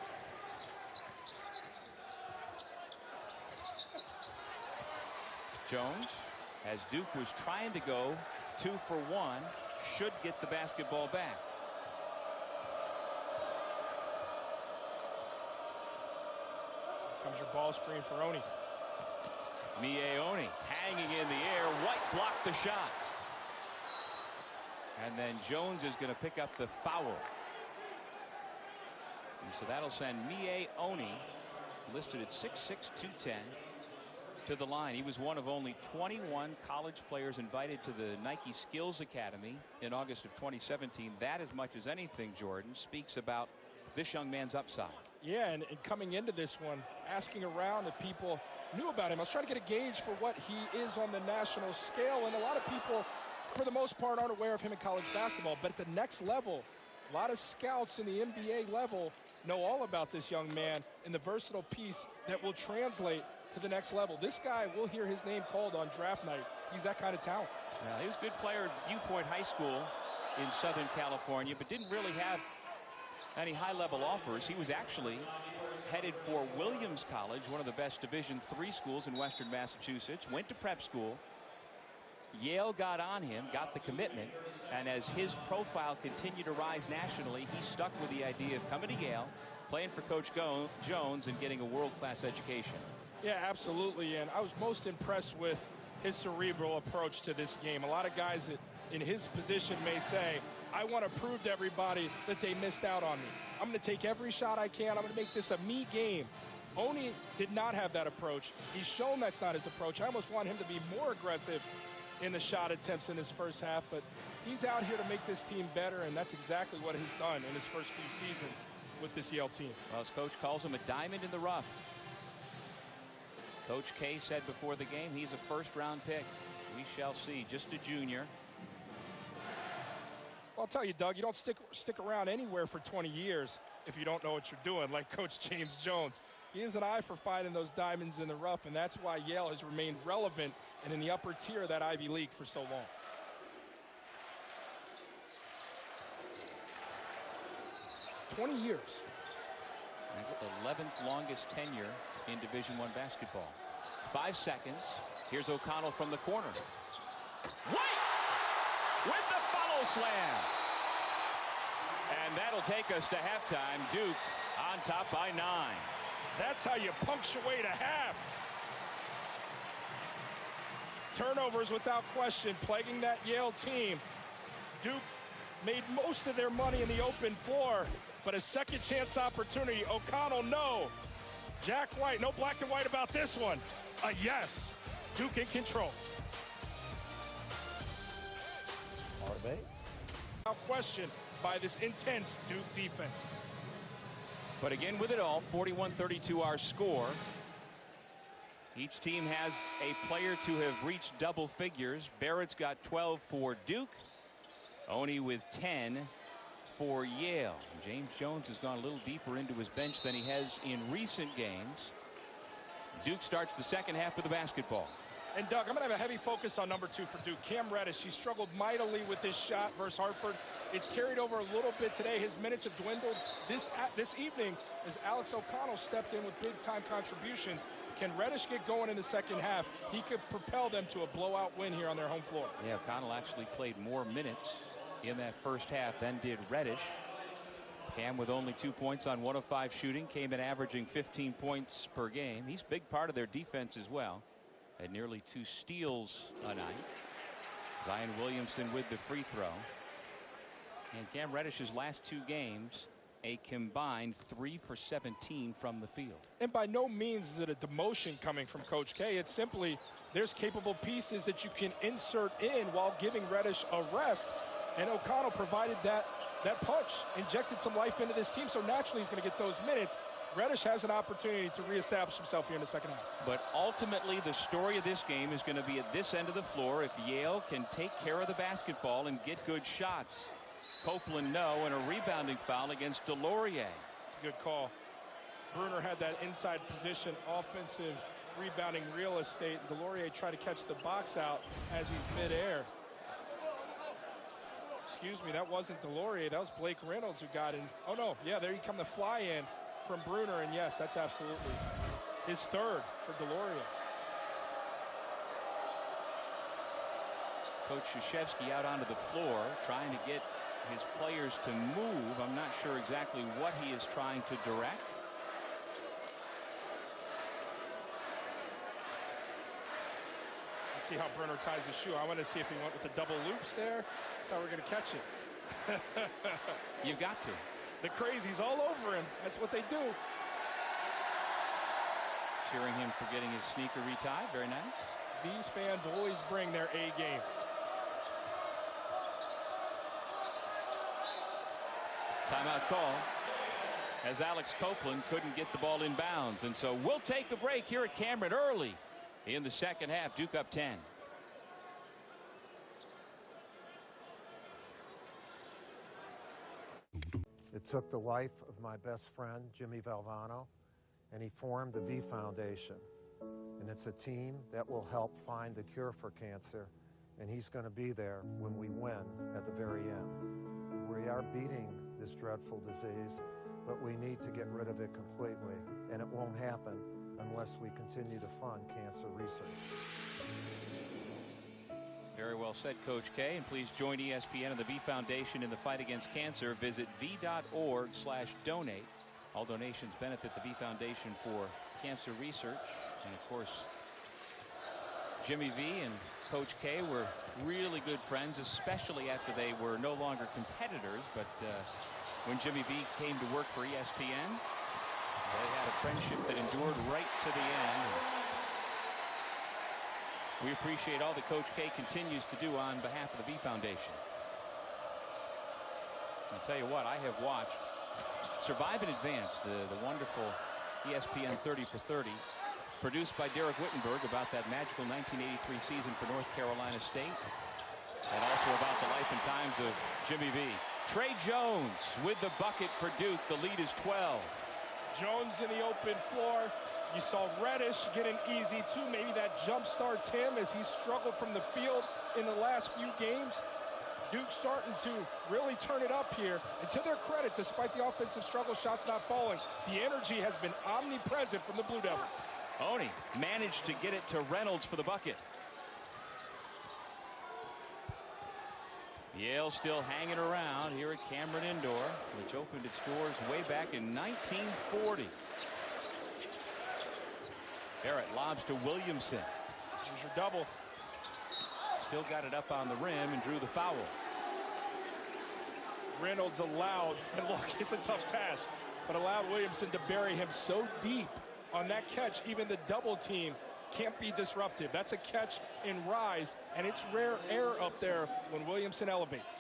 Jones, as Duke was trying to go 2 for 1, should get the basketball back. Comes your ball screen for Oni. Mie Oni hanging in the air. White blocked the shot. And then Jones is going to pick up the foul. And so that'll send Mie Oni, listed at 6'6", 210, to the line. He was one of only 21 college players invited to the Nike Skills Academy in August of 2017. That, as much as anything, Jordan, speaks about this young man's upside. Yeah, and coming into this one, asking around if people knew about him. I was trying to get a gauge for what he is on the national scale, and a lot of people, for the most part, aren't aware of him in college basketball. But at the next level, a lot of scouts in the NBA level know all about this young man and the versatile piece that will translate to the next level. This guy will hear his name called on draft night. He's that kind of talent. Well, he was a good player at Viewpoint High School in Southern California, but didn't really have any high-level offers. He was actually headed for Williams College, one of the best Division III schools in Western Massachusetts, went to prep school. Yale got on him, got the commitment, and as his profile continued to rise nationally, he stuck with the idea of coming to Yale, playing for Coach Jones, and getting a world-class education. Yeah, absolutely, and I was most impressed with his cerebral approach to this game. A lot of guys that in his position may say, I want to prove to everybody that they missed out on me. I'm going to take every shot I can. I'm going to make this a me game. Oni did not have that approach. He's shown that's not his approach. I almost want him to be more aggressive in the shot attempts in his first half, but he's out here to make this team better, and that's exactly what he's done in his first few seasons with this Yale team. Well, his coach calls him a diamond in the rough. Coach K said before the game he's a first-round pick. We shall see. Just a junior. Well, I'll tell you, Doug, you don't stick around anywhere for 20 years if you don't know what you're doing, like Coach James Jones. He has an eye for finding those diamonds in the rough, and that's why Yale has remained relevant and in the upper tier of that Ivy League for so long. Years. That's the 11th longest tenure in Division I basketball. 5 seconds. Here's O'Connell from the corner. White with the follow slam. And that'll take us to halftime. Duke on top by 9. That's how you punctuate a half. Turnovers without question plaguing that Yale team. Duke made most of their money in the open floor, but a second chance opportunity. O'Connell, no. Jack White, no black and white about this one. A yes. Duke in control. Without question by this intense Duke defense. But again, with it all, 41-32 our score. Each team has a player to have reached double figures. Barrett's got 12 for Duke. Oni with 10 for Yale. James Jones has gone a little deeper into his bench than he has in recent games. Duke starts the second half with the basketball. And Doug, I'm going to have a heavy focus on number 2 for Duke, Cam Reddish. He struggled mightily with his shot versus Hartford. It's carried over a little bit today. His minutes have dwindled this evening as Alex O'Connell stepped in with big-time contributions. Can Reddish get going in the second half? He could propel them to a blowout win here on their home floor. Yeah, O'Connell actually played more minutes in that first half than did Reddish. Cam with only 2 points on 1 of 5 shooting, came in averaging 15 points per game. He's a big part of their defense as well. Had nearly 2 steals a night. Zion Williamson with the free throw. And Cam Reddish's last 2 games, a combined 3 for 17 from the field. And by no means is it a demotion coming from Coach K. It's simply there's capable pieces that you can insert in while giving Reddish a rest. And O'Connell provided that punch, injected some life into this team, so naturally he's going to get those minutes. Reddish has an opportunity to reestablish himself here in the second half. But ultimately, the story of this game is going to be at this end of the floor. If Yale can take care of the basketball and get good shots. Copeland, no, and a rebounding foul against Delorier. It's a good call. Bruner had that inside position, offensive rebounding real estate. Delorier tried to catch the box out as he's midair. Excuse me, that wasn't Delorier. That was Blake Reynolds who got in. Oh, no. Yeah, there you come the fly in from Bruner. And, yes, that's absolutely his third for Delorier. Coach Krzyzewski out onto the floor trying to get his players to move. I'm not sure exactly what he is trying to direct. See how Bruner ties his shoe. I want to see if he went with the double loops there. Thought we were going to catch it. You've got to. The crazies all over him. That's what they do. Cheering him for getting his sneaker retied. Very nice. These fans always bring their A game. Timeout call as Alex Copeland couldn't get the ball in bounds. And so we'll take a break here at Cameron early in the second half. Duke up 10. It took the life of my best friend, Jimmy Valvano, and he formed the V Foundation. And it's a team that will help find the cure for cancer, and he's going to be there when we win at the very end. We are beating this dreadful disease, but we need to get rid of it completely, and it won't happen unless we continue to fund cancer research. Very well said, Coach K. And please join ESPN and the V Foundation in the fight against cancer. Visit v.org/donate. All donations benefit the V Foundation for cancer research. And of course, Jimmy V and Coach K were really good friends, especially after they were no longer competitors. But when Jimmy V came to work for ESPN, they had a friendship that endured right to the end. We appreciate all that Coach K continues to do on behalf of the V Foundation. I'll tell you what, I have watched Survive in Advance, the wonderful ESPN 30 for 30. produced by Derek Wittenberg, about that magical 1983 season for North Carolina State, and also about the life and times of Jimmy V. Trey Jones with the bucket for Duke. The lead is 12. Jones in the open floor. You saw Reddish get an easy two. Maybe that jump starts him as he struggled from the field in the last few games. Duke starting to really turn it up here. And to their credit, despite the offensive struggle, shots not falling, the energy has been omnipresent from the Blue Devils. Oni managed to get it to Reynolds for the bucket. Yale still hanging around here at Cameron Indoor, which opened its doors way back in 1940. Barrett lobs to Williamson. Here's your double. Still got it up on the rim and drew the foul. Reynolds allowed, and look, it's a tough task, but allowed Williamson to bury him so deep on that catch, even the double team can't be disruptive. That's a catch in rise, and it's rare air up there when Williamson elevates.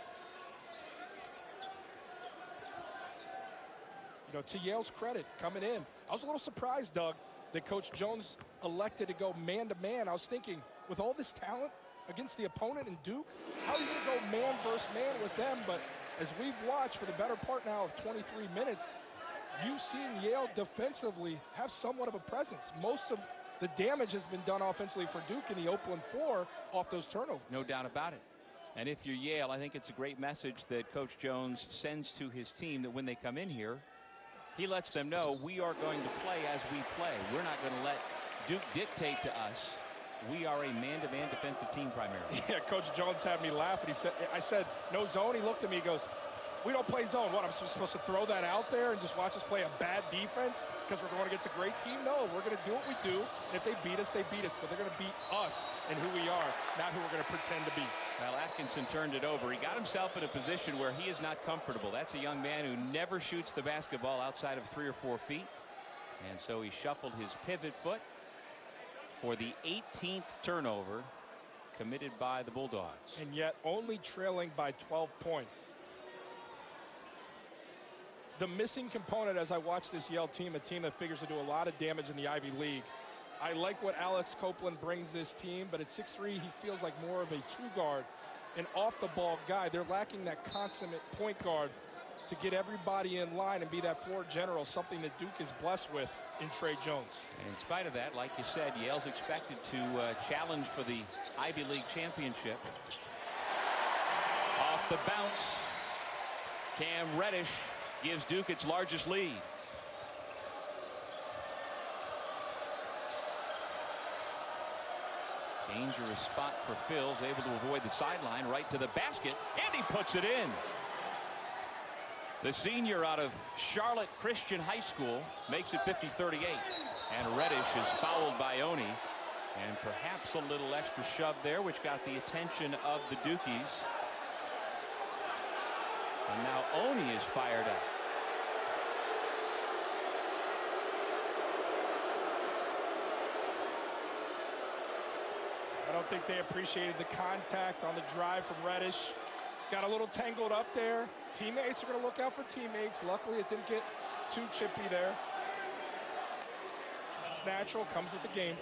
You know, to Yale's credit, coming in, I was a little surprised, Doug, that Coach Jones elected to go man-to-man. I was thinking, with all this talent against the opponent in Duke, how are you going to go man versus man with them? But as we've watched for the better part now of 23 minutes, you've seen Yale defensively have somewhat of a presence. Most of the damage has been done offensively for Duke in the open floor off those turnovers. No doubt about it. And if you're Yale, I think it's a great message that Coach Jones sends to his team, that when they come in here, he lets them know we are going to play as we play. We're not going to let Duke dictate to us. We are a man-to-man defensive team primarily. Yeah, Coach Jones had me laugh, and he said, I said, no zone. He looked at me, he goes, we don't play zone. What, I'm supposed to throw that out there and just watch us play a bad defense because we're going against a great team? No, we're going to do what we do. And if they beat us, they beat us. But they're going to beat us and who we are, not who we're going to pretend to be. Well, Atkinson turned it over. He got himself in a position where he is not comfortable. That's a young man who never shoots the basketball outside of 3 or 4 feet. And so he shuffled his pivot foot for the 18th turnover committed by the Bulldogs. And yet only trailing by 12 points. The missing component as I watch this Yale team, a team that figures to do a lot of damage in the Ivy League. I like what Alex Copeland brings this team, but at 6'3", he feels like more of a two guard, an off-the-ball guy. They're lacking that consummate point guard to get everybody in line and be that floor general, something that Duke is blessed with in Trey Jones. And in spite of that, like you said, Yale's expected to challenge for the Ivy League championship. Off the bounce, Cam Reddish gives Duke its largest lead. Dangerous spot for Phil's, able to avoid the sideline, right to the basket, and he puts it in. The senior out of Charlotte Christian High School makes it 50-38. And Reddish is fouled by Oni. And perhaps a little extra shove there, which got the attention of the Dukies. And now Oni is fired up. I don't think they appreciated the contact on the drive from Reddish. Got a little tangled up there. Teammates are going to look out for teammates. Luckily, it didn't get too chippy there. It's natural, comes with the game.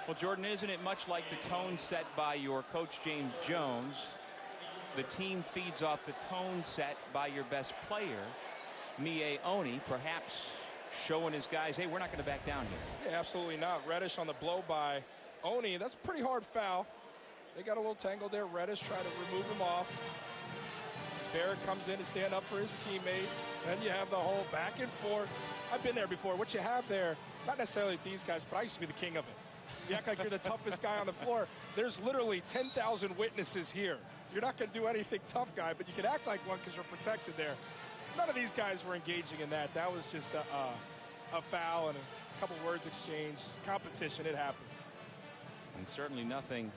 Well, Jordan, isn't it much like the tone set by your coach, James Jones? The team feeds off the tone set by your best player, Mie Oni, perhaps showing his guys, hey, we're not going to back down here. Yeah, absolutely not. Reddish on the blow by Oni. That's a pretty hard foul. They got a little tangled there. Reddish trying to remove him off. Barrett comes in to stand up for his teammate. Then you have the whole back and forth. I've been there before. What you have there, not necessarily these guys, but I used to be the king of it. You act like you're the toughest guy on the floor. There's literally 10,000 witnesses here. You're not going to do anything tough, guy, but you can act like one because you're protected there. None of these guys were engaging in that. That was just a foul and a couple words exchanged. Competition, it happens. And certainly nothing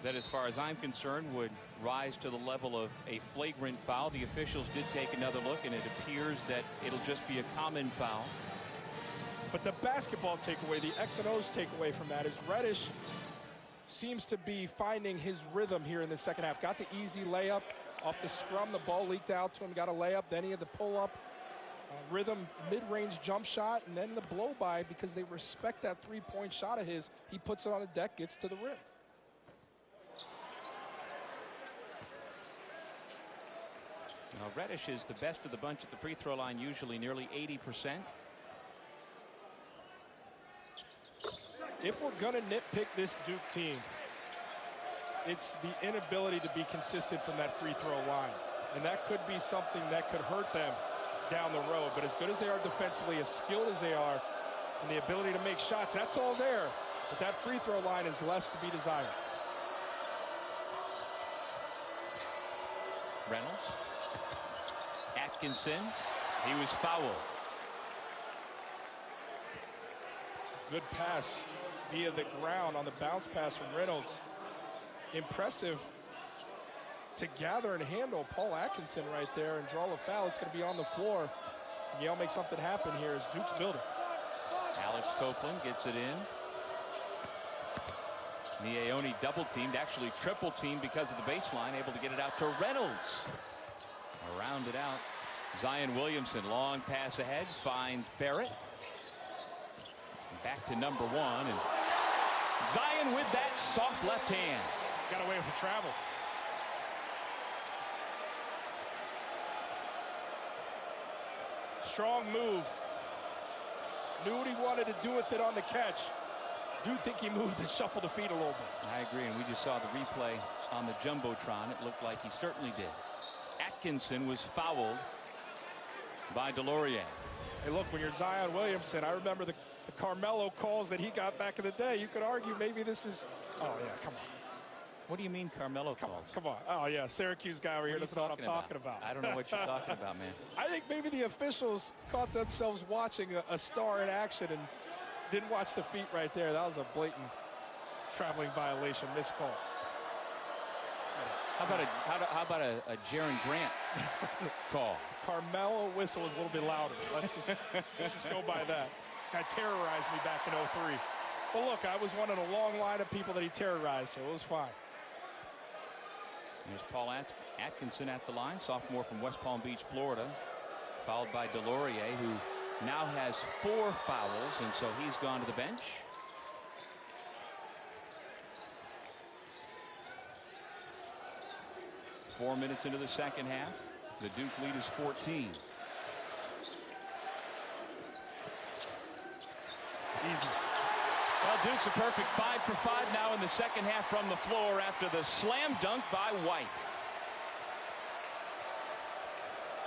that, as far as I'm concerned, would rise to the level of a flagrant foul. The officials did take another look, and it appears that it'll just be a common foul. But the basketball takeaway, the X and O's takeaway from that is Reddish seems to be finding his rhythm here in the second half. Got the easy layup off the scrum. The ball leaked out to him, got a layup. Then he had the pull up rhythm mid-range jump shot, and then the blow-by, because they respect that three-point shot of his. He puts it on the deck, gets to the rim. Now, Reddish is the best of the bunch at the free throw line, usually nearly 80%. If we're going to nitpick this Duke team, it's the inability to be consistent from that free throw line. And that could be something that could hurt them down the road. But as good as they are defensively, as skilled as they are, and the ability to make shots, that's all there. But that free throw line is less to be desired. Reynolds. Atkinson. He was fouled. Good pass via the ground on the bounce pass from Reynolds. Impressive to gather and handle Paul Atkinson right there and draw a foul. It's going to be on the floor. Yale makes something happen here as Duke's building. Alex Copeland gets it in. Miaoni double teamed, actually triple teamed because of the baseline, able to get it out to Reynolds. Around it out. Zion Williamson, long pass ahead, finds Barrett. Back to number one, and Zion with that soft left hand. Got away with the travel. Strong move. Knew what he wanted to do with it on the catch. Do think he moved and shuffled the feet a little bit. I agree, and we just saw the replay on the Jumbotron. It looked like he certainly did. Atkinson was fouled by Delorier. Hey, look, when you're Zion Williamson, I remember the Carmelo calls that he got back in the day. You could argue maybe this is, oh yeah, come on. What do you mean Carmelo calls? Come on. Oh yeah, Syracuse guy over here doesn't know what I'm talking about. I don't know what you're talking about, man. I think maybe the officials caught themselves watching a star in action and didn't watch the feet right there. That was a blatant traveling violation, miscall. How about a Jaren Grant call? Carmelo whistle was a little bit louder. Let's just go by that. Guy terrorized me back in '03. But look, I was one of the long line of people that he terrorized, so it was fine. Here's Paul Atkinson at the line, sophomore from West Palm Beach, Florida, fouled by Delorier, who now has 4 fouls, and so he's gone to the bench. Four minutes into the second half. The Duke lead is 14. Easy. Well, Duke's a perfect 5 for 5 now in the second half from the floor after the slam dunk by White.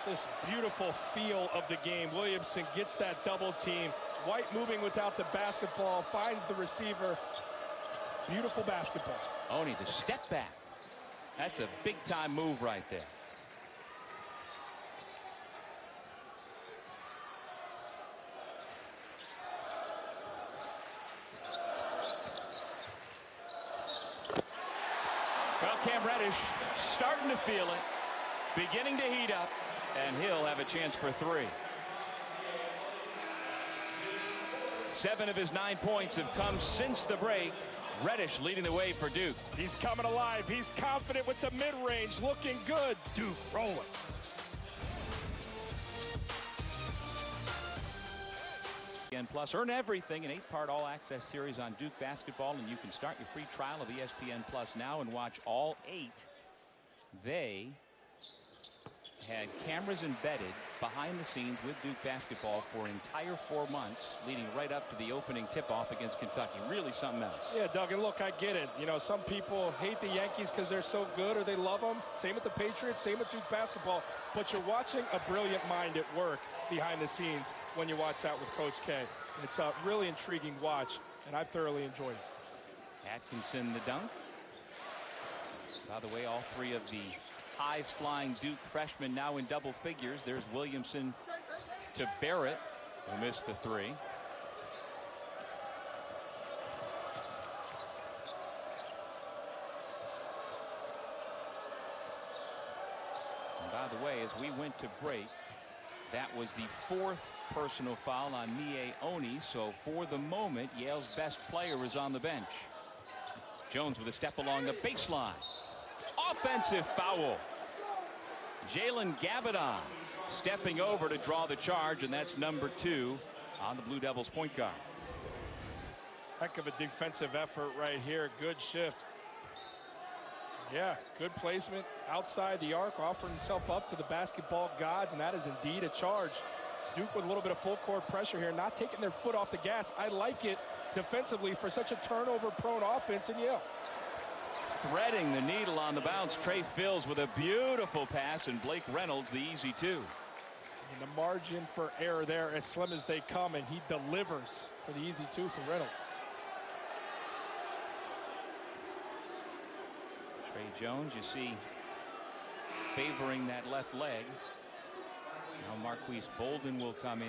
This beautiful feel of the game. Williamson gets that double team. White moving without the basketball, finds the receiver. Beautiful basketball. Oni, the step back. That's a big time move right there. Well, Cam Reddish starting to feel it, beginning to heat up, and he'll have a chance for 3. 7 of his 9 points have come since the break. Reddish leading the way for Duke. He's coming alive. He's confident with the mid-range, looking good. Duke rolling. Plus, earn everything, an 8-part all-access series on Duke basketball, and you can start your free trial of ESPN Plus now and watch all 8. They had cameras embedded behind the scenes with Duke basketball for an entire 4 months, leading right up to the opening tip-off against Kentucky. Really something else. Yeah, Doug, and look, I get it. You know, some people hate the Yankees because they're so good or they love them. Same with the Patriots, same with Duke basketball. But you're watching a brilliant mind at work behind the scenes when you watch that with Coach K. It's a really intriguing watch, and I've thoroughly enjoyed it. Atkinson the dunk. By the way, all 3 of the high-flying Duke freshmen now in double figures. There's Williamson to Barrett, who missed the 3. And by the way, as we went to break, that was the 4th personal foul on Miaoni. So for the moment, Yale's best player is on the bench. Jones with a step along the baseline. Offensive foul. Jalen Gabadon stepping over to draw the charge, and that's number 2 on the Blue Devils point guard. Heck of a defensive effort right here. Good shift. Yeah, good placement outside the arc, offering himself up to the basketball gods, and that is indeed a charge. Duke with a little bit of full court pressure here, not taking their foot off the gas. I like it defensively for such a turnover-prone offense in Yale. Threading the needle on the bounce, Trey Fills with a beautiful pass, and Blake Reynolds the easy 2. And the margin for error there as slim as they come, and he delivers for the easy 2 for Reynolds. Trey Jones, you see, favoring that left leg. Now Marquise Bolden will come in.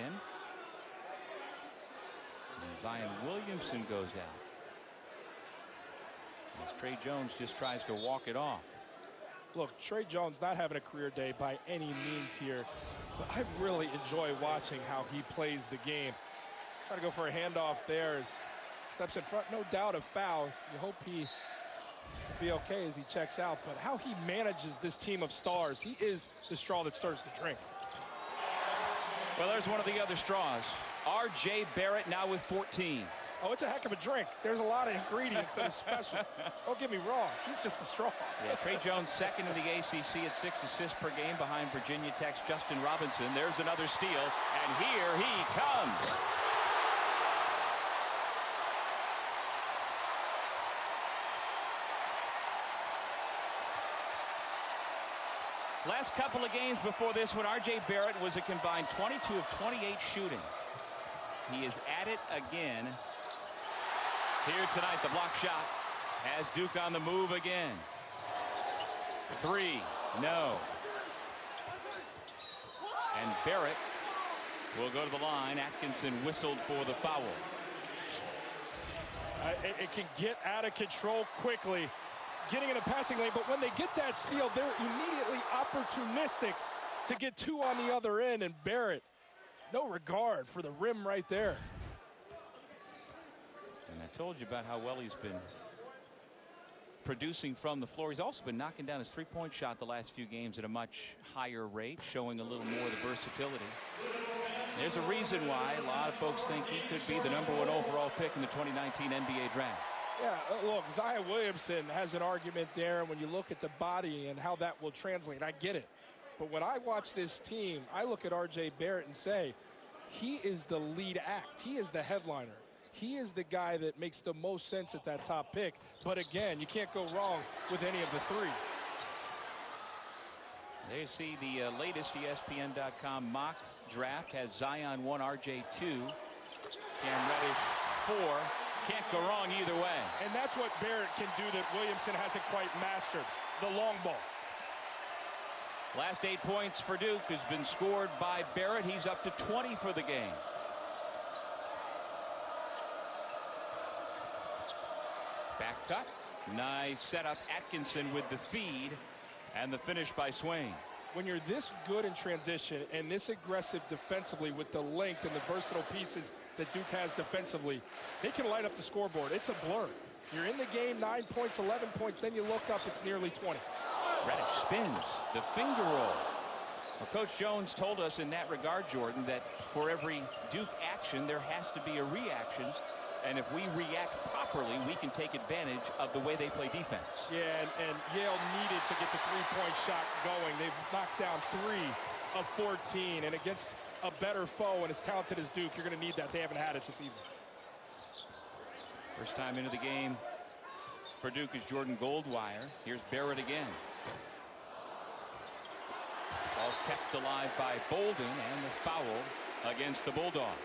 And Zion Williamson goes out. As Trey Jones just tries to walk it off. Look, Trey Jones not having a career day by any means here, but I really enjoy watching how he plays the game. Trying to go for a handoff there. Steps in front, no doubt a foul. You hope he will be okay as he checks out, but how he manages this team of stars. He is the straw that stirs the drink. Well, there's one of the other straws. R.J. Barrett now with 14. Oh, it's a heck of a drink. There's a lot of ingredients that are special. Don't get me wrong. He's just the straw. Yeah, Trey Jones second in the ACC at 6 assists per game behind Virginia Tech's Justin Robinson. There's another steal, and here he comes. Last couple of games before this one, R.J. Barrett was a combined 22 of 28 shooting. He is at it again. Here tonight, the block shot has Duke on the move again. 3, no. And Barrett will go to the line. Atkinson whistled for the foul. It can get out of control quickly, getting in a passing lane, but when they get that steal, they're immediately opportunistic to get 2 on the other end, and Barrett, no regard for the rim right there. And I told you about how well he's been producing from the floor. He's also been knocking down his three-point shot the last few games at a much higher rate, showing a little more of the versatility. There's a reason why a lot of folks think he could be the #1 overall pick in the 2019 NBA draft. Yeah, look, Zion Williamson has an argument there when you look at the body and how that will translate. I get it. But when I watch this team, I look at R.J. Barrett and say, he is the lead act. He is the headliner. He is the guy that makes the most sense at that top pick. But again, you can't go wrong with any of the 3. There you see the latest ESPN.com mock draft has Zion 1, RJ 2, Cam Reddish 4. Can't go wrong either way. And that's what Barrett can do that Williamson hasn't quite mastered, the long ball. Last 8 points for Duke has been scored by Barrett. He's up to 20 for the game. Back cut. Nice setup. Atkinson with the feed and the finish by Swain. When you're this good in transition and this aggressive defensively with the length and the versatile pieces that Duke has defensively, they can light up the scoreboard. It's a blur. You're in the game, 9 points, 11 points, then you look up, it's nearly 20. Reddish spins the finger roll. Well, Coach Jones told us in that regard, Jordan, that for every Duke action, there has to be a reaction. And if we react properly, we can take advantage of the way they play defense. Yeah, and Yale needed to get the three-point shot going. They've knocked down 3 of 14. And against a better foe and as talented as Duke, you're going to need that. They haven't had it this evening. First time into the game for Duke is Jordan Goldwire. Here's Barrett again. Ball kept alive by Bolden, and the foul against the Bulldogs.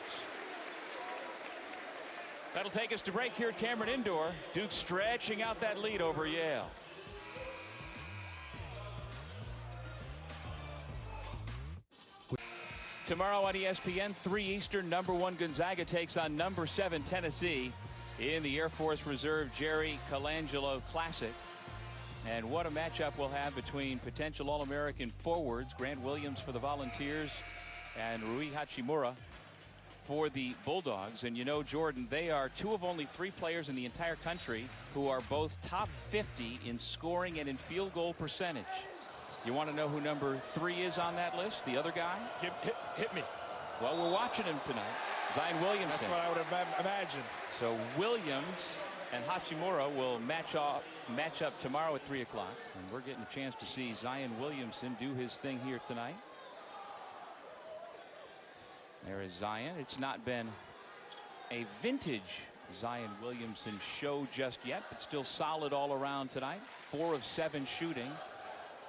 That'll take us to break here at Cameron Indoor. Duke stretching out that lead over Yale. Tomorrow on ESPN, 3 Eastern, #1 Gonzaga takes on #7 Tennessee in the Air Force Reserve Jerry Colangelo Classic. And what a matchup we'll have between potential All-American forwards, Grant Williams for the Volunteers and Rui Hachimura for the Bulldogs. And you know, Jordan, they are 2 of only 3 players in the entire country who are both top 50 in scoring and in field goal percentage. You want to know who number 3 is on that list? The other guy? Hit me. Well, we're watching him tonight. Zion Williamson. That's what I would have imagined. So Williams and Hachimura will match up tomorrow at 3 o'clock. And we're getting a chance to see Zion Williamson do his thing here tonight. There is Zion. It's not been a vintage Zion Williamson show just yet, but still solid all around tonight. 4 of 7 shooting,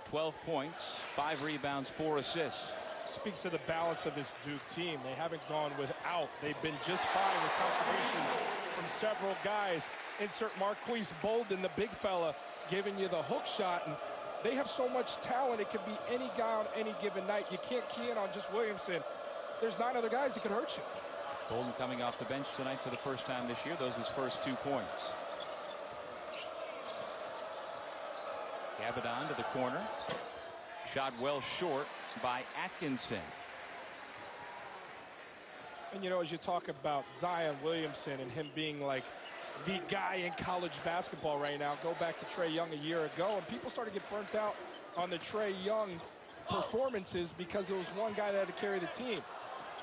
12 points, 5 rebounds, 4 assists. Speaks to the balance of this Duke team. They haven't gone without. They've been just fine with contributions from several guys. Insert Marquise Bolden, the big fella, giving you the hook shot. And they have so much talent. It could be any guy on any given night. You can't key in on just Williamson. There's 9 other guys that could hurt you. Bolden coming off the bench tonight for the first time this year. Those his first 2 points. Gabadon to the corner. Shot well short by Atkinson. And you know, as you talk about Zion Williamson and him being like the guy in college basketball right now, go back to Trae Young a year ago, and people started to get burnt out on the Trae Young performances because it was one guy that had to carry the team.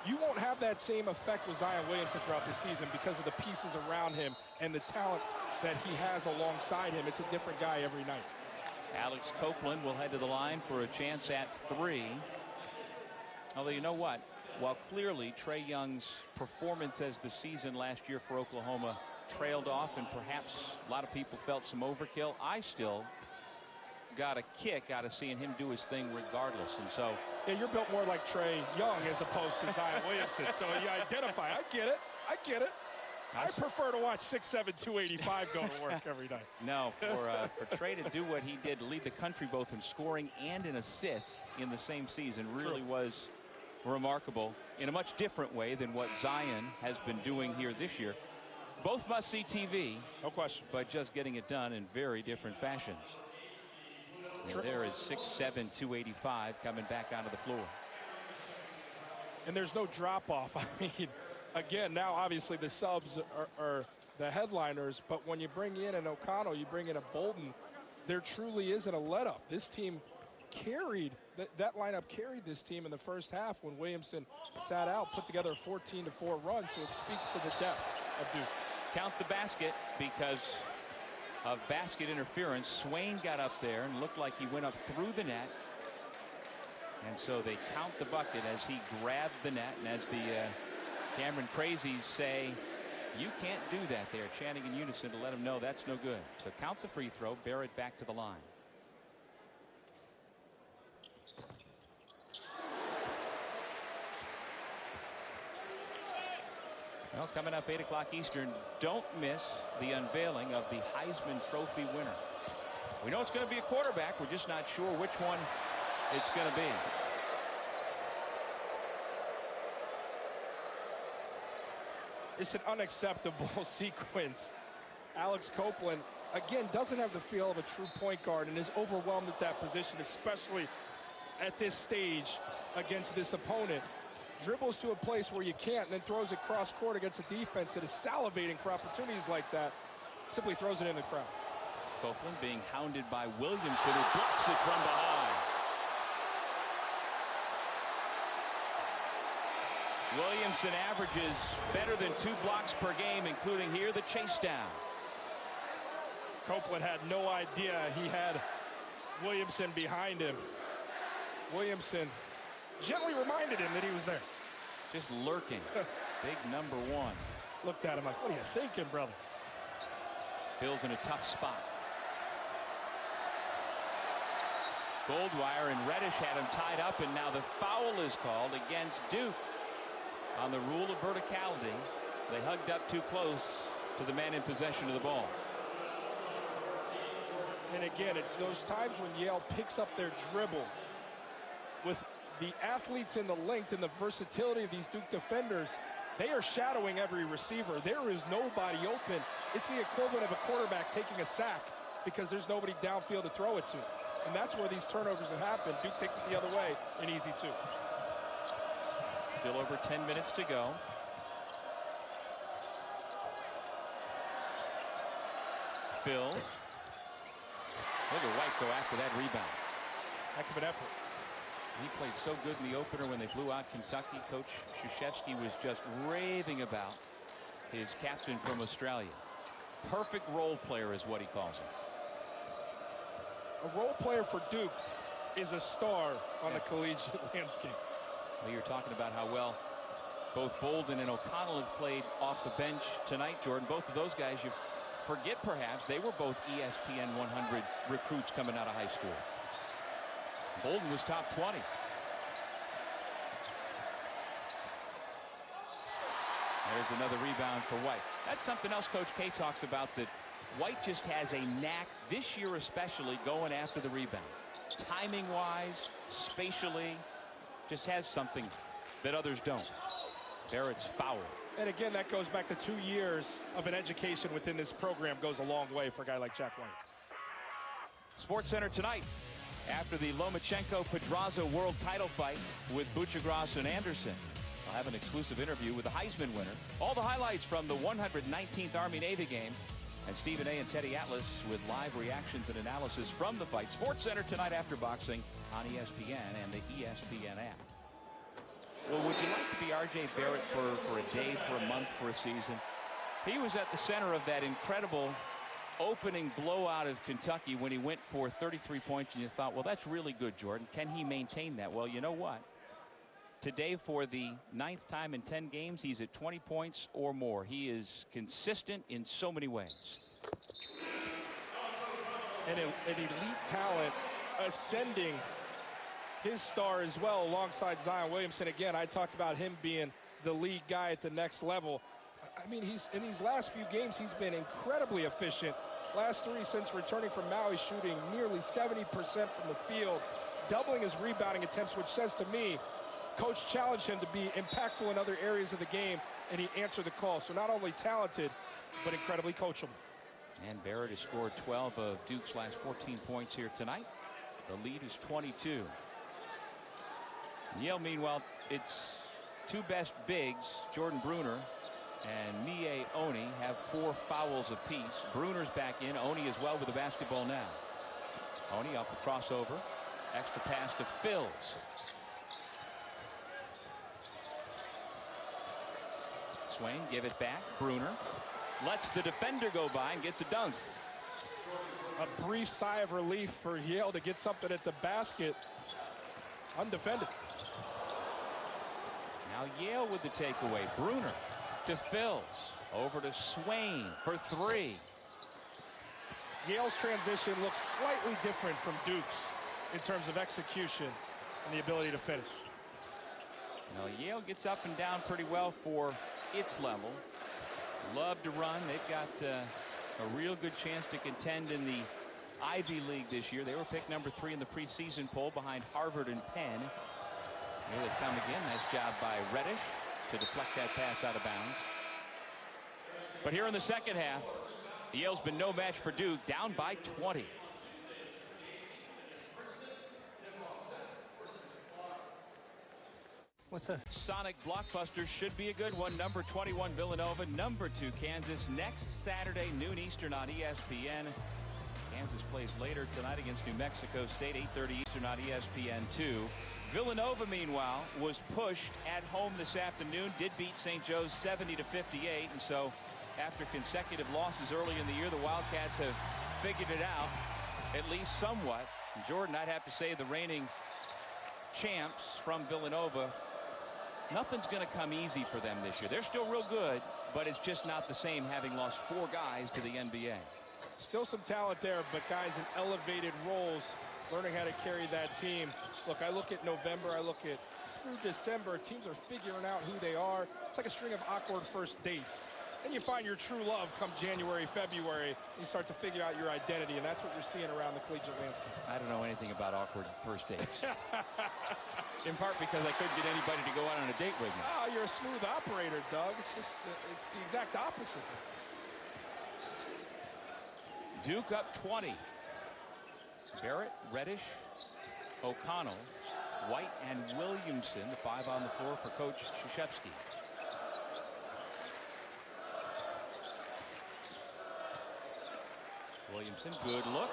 You won't have that same effect with Zion Williamson throughout the season because of the pieces around him and the talent that he has alongside him. It's a different guy every night. Alex Copeland will head to the line for a chance at 3. Although, you know what? While clearly Trae Young's performance as the season last year for Oklahoma trailed off and perhaps a lot of people felt some overkill, I still got a kick out of seeing him do his thing regardless. And so, yeah, you're built more like Trae Young as opposed to Zion Williamson. So you identify. I get it. I get it. I prefer to watch 6'7", 285 go to work every day. No, for Trae to do what he did, to lead the country both in scoring and in assists in the same season, really was remarkable in a much different way than what Zion has been doing here this year. Both must-see TV. No question. But just getting it done in very different fashions. And there is 6'7", 285 coming back onto the floor. And there's no drop-off. I mean, again, now obviously the subs are the headliners, but when you bring in an O'Connell, you bring in a Bolden, there truly isn't a let-up. This team carried, that lineup carried this team in the first half when Williamson sat out, put together a 14-4 run, so it speaks to the depth of Duke. Count the basket because of basket interference. Swain got up there and looked like he went up through the net. And so they count the bucket as he grabbed the net. And as the Cameron Crazies say, you can't do that. They're chanting in unison to let him know that's no good. So count the free throw, Barrett back to the line. Well, coming up 8 o'clock Eastern, don't miss the unveiling of the Heisman Trophy winner. We know it's going to be a quarterback. We're just not sure which one it's going to be. It's an unacceptable sequence. Alex Copeland, again, doesn't have the feel of a true point guard and is overwhelmed at that position, especially at this stage against this opponent. Dribbles to a place where you can't and then throws it cross court against a defense that is salivating for opportunities like that. Simply throws it in the crowd. Copeland being hounded by Williamson, who blocks it from behind. Williamson averages better than 2 blocks per game, including here the chase down. Copeland had no idea he had Williamson behind him. Williamson gently reminded him that he was there. Just lurking. Big number 1. Looked at him like, what are you thinking, brother? Bill's in a tough spot. Goldwire and Reddish had him tied up, and now the foul is called against Duke on the rule of verticality. They hugged up too close to the man in possession of the ball. And again, it's those times when Yale picks up their dribble with the athletes and the length and the versatility of these Duke defenders. They are shadowing every receiver. There is nobody open. It's the equivalent of a quarterback taking a sack because there's nobody downfield to throw it to. And that's where these turnovers have happened. Duke takes it the other way, and easy too. Still over 10 minutes to go. Phil. Look at White go after that rebound. Heck of an effort. He played so good in the opener when they blew out Kentucky. Coach Krzyzewski was just raving about his captain from Australia. Perfect role player is what he calls him. A role player for Duke is a star on the collegiate landscape. Well, you're talking about how well both Bolden and O'Connell have played off the bench tonight, Jordan. Both of those guys, you forget perhaps, they were both ESPN 100 recruits coming out of high school. Bolden was top 20. There's another rebound for White. That's something else Coach K talks about, that White just has a knack this year especially going after the rebound. Timing wise, spatially, just has something that others don't. Barrett's foul. And again, that goes back to 2 years of an education within this program. Goes a long way for a guy like Jack White. Sports Center tonight, after the Lomachenko-Pedraza world title fight with Buchagras and Anderson. I'll have an exclusive interview with the Heisman winner. All the highlights from the 119th Army-Navy game. And Stephen A. and Teddy Atlas with live reactions and analysis from the fight. Sports Center tonight after boxing on ESPN and the ESPN app. Well, would you like to be R.J. Barrett for a day, for a month, for a season? He was at the center of that incredible opening blowout of Kentucky when he went for 33 points, and you thought, well, that's really good, Jordan. Can he maintain that? Well, you know what? Today, for the 9th time in 10 games, he's at 20 points or more. He is consistent in so many ways. And an elite talent ascending his star as well alongside Zion Williamson. Again, I talked about him being the lead guy at the next level. I mean, he's in these last few games, he's been incredibly efficient. Last 3 since returning from Maui, shooting nearly 70% from the field, doubling his rebounding attempts, which says to me, Coach challenged him to be impactful in other areas of the game, and he answered the call. So not only talented, but incredibly coachable. And Barrett has scored 12 of Duke's last 14 points here tonight. The lead is 22. Yale, meanwhile, its 2 best bigs, Jordan Bruner and Mie Oni, have 4 fouls apiece. Bruner's back in. Oni as well with the basketball now. Oni up the crossover. Extra pass to Phils. Swain, give it back. Bruner lets the defender go by and gets a dunk. A brief sigh of relief for Yale to get something at the basket. Undefended. Now Yale with the takeaway. Bruner to Phils. Over to Swain for 3. Yale's transition looks slightly different from Duke's in terms of execution and the ability to finish. Now Yale gets up and down pretty well for its level. Love to run. They've got a real good chance to contend in the Ivy League this year. They were picked number 3 in the preseason poll behind Harvard and Penn. Here they come again. Nice job by Reddish to deflect that pass out of bounds. But here in the second half, Yale's been no match for Duke, down by 20. What's a Sonic blockbuster should be a good one. Number 21 Villanova, number 2 Kansas, next Saturday noon Eastern on ESPN. Kansas plays later tonight against New Mexico State, 8:30 Eastern on ESPN2. Villanova, meanwhile, was pushed at home this afternoon, did beat St. Joe's 70-58, and so after consecutive losses early in the year, the Wildcats have figured it out, at least somewhat. And Jordan, I'd have to say the reigning champs from Villanova, nothing's going to come easy for them this year. They're still real good, but it's just not the same having lost 4 guys to the NBA. Still some talent there, but guys in elevated roles learning how to carry that team. Look, I look at November, I look at through December, teams are figuring out who they are. It's like a string of awkward first dates. Then you find your true love come January, February. You start to figure out your identity, and that's what you're seeing around the collegiate landscape. I don't know anything about awkward first dates. In part because I couldn't get anybody to go out on a date with me. Oh, you're a smooth operator, Doug. It's just, it's the exact opposite. Duke up 20. Barrett, Reddish, O'Connell, White, and Williamson, the 5 on the floor for Coach Krzyzewski. Williamson, good look.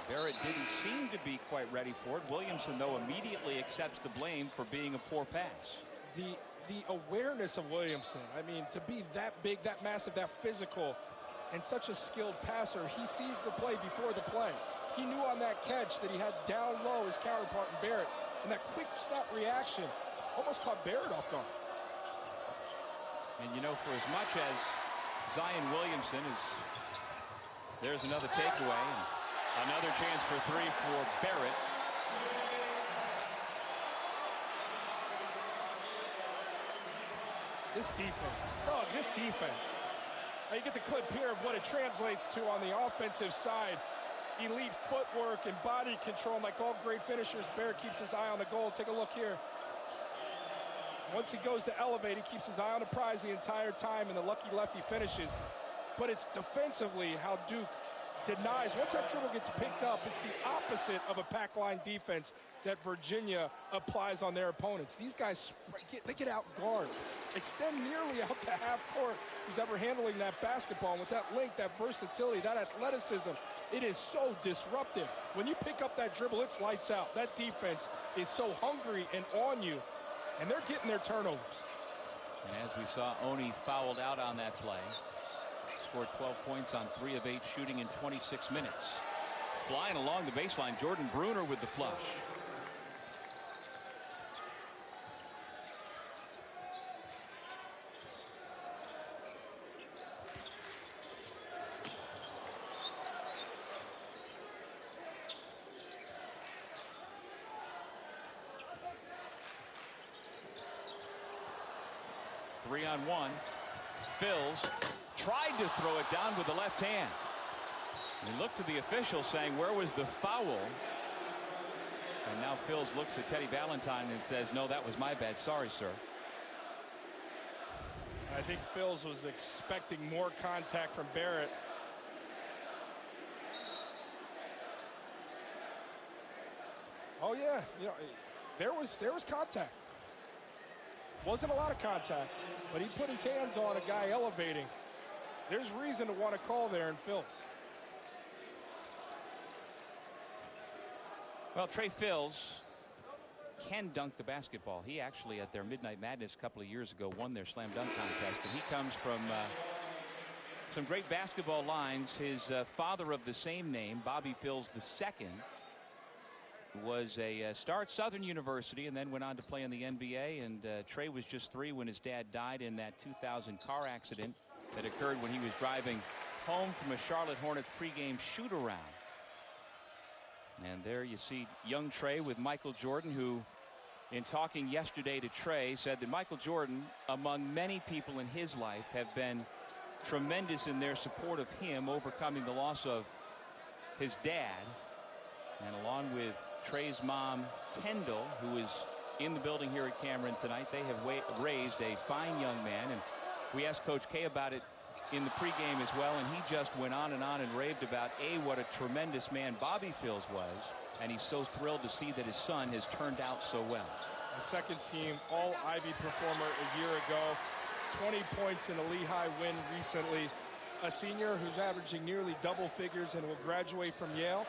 Barrett didn't seem to be quite ready for it. Williamson, though, immediately accepts the blame for being a poor pass. The awareness of Williamson, I mean, to be that big, that massive, that physical, and such a skilled passer, he sees the play before the play. He knew on that catch that he had down low his counterpart in Barrett, and that quick snap reaction almost caught Barrett off guard. And you know, for as much as Zion Williamson is, there's another takeaway, and another chance for three for Barrett. This defense, Doug, this defense. Now you get the clip here of what it translates to on the offensive side. Elite footwork and body control, and like all great finishers, Barrett keeps his eye on the goal. Take a look here. Once he goes to elevate, he keeps his eye on the prize the entire time, and the lucky lefty finishes. But it's defensively how Duke denies. Once that dribble gets picked up, it's the opposite of a pack line defense that Virginia applies on their opponents. These guys, they get out guard, extend nearly out to half court. Who's ever handling that basketball, and with that length, that versatility, that athleticism, it is so disruptive. When you pick up that dribble, it's lights out. That defense is so hungry and on you, and they're getting their turnovers. And as we saw, Oni fouled out on that play. Scored 12 points on 3 of 8 shooting in 26 minutes. Flying along the baseline, Jordan Bruner with the flush. Three-on-one. Phils tried to throw it down with the left hand. He looked to the official saying, where was the foul? And now Phils looks at Teddy Valentine and says, no, that was my bad. Sorry, sir. I think Phils was expecting more contact from Barrett. Oh yeah, you know, there was contact. Wasn't a lot of contact, but he put his hands on a guy elevating. There's reason to want to call there in Phils. Well, Trey Phils can dunk the basketball. He actually, at their Midnight Madness a couple of years ago, won their slam dunk contest. And he comes from some great basketball lines. His father of the same name, Bobby Phils II, was a star at Southern University and then went on to play in the NBA. And Trey was just 3 when his dad died in that 2000 car accident that occurred when he was driving home from a Charlotte Hornets pregame shoot-around. And there you see young Trey with Michael Jordan, who, in talking yesterday to Trey, said that Michael Jordan, among many people in his life, have been tremendous in their support of him overcoming the loss of his dad. And along with Trey's mom, Kendall, who is in the building here at Cameron tonight, they have raised a fine young man. And we asked Coach K about it in the pregame as well, and he just went on and raved about what a tremendous man Bobby Phils was, and he's so thrilled to see that his son has turned out so well. A second-team All-Ivy performer a year ago, 20 points in a Lehigh win recently, a senior who's averaging nearly double figures and will graduate from Yale.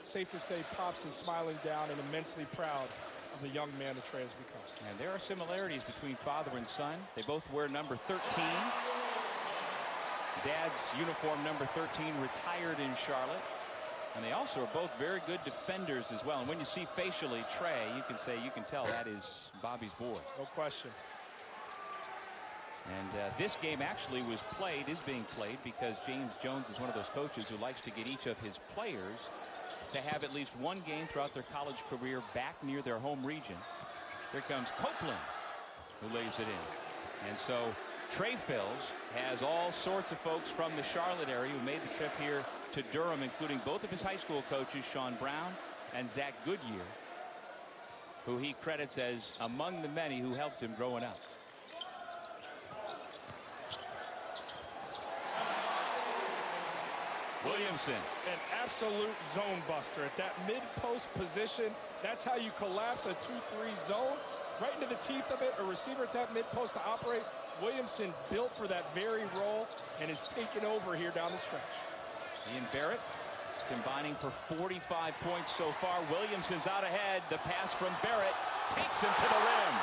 Safe to say Pops is smiling down and immensely proud of the young man that Trey has become. And there are similarities between father and son. They both wear number 13. Dad's uniform number 13 retired in Charlotte. And they also are both very good defenders as well. And when you see facially Trey, you can tell that is Bobby's boy. No question. And this game actually is being played because James Jones is one of those coaches who likes to get each of his players to have at least one game throughout their college career back near their home region. Here comes Copeland, who lays it in. And so Trey Phils has all sorts of folks from the Charlotte area who made the trip here to Durham, including both of his high school coaches, Sean Brown and Zach Goodyear, who he credits as among the many who helped him growing up. Williamson. An absolute zone buster at that mid-post position. That's how you collapse a 2-3 zone. Right into the teeth of it, a receiver at that mid-post to operate. Williamson built for that very role and is taken over here down the stretch. Ian Barrett combining for 45 points so far. Williamson's out ahead. The pass from Barrett takes him to the rim.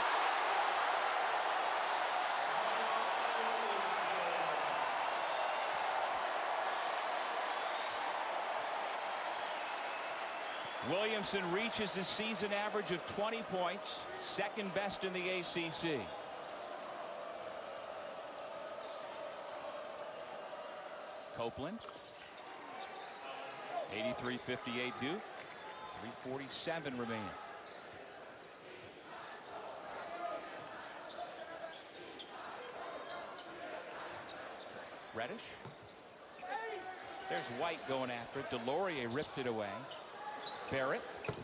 Williamson reaches his season average of 20 points, second best in the ACC. Copeland. 83-58 Duke. 3:47 remaining. Reddish. There's White going after it. DeLaurier ripped it away. Barrett. Give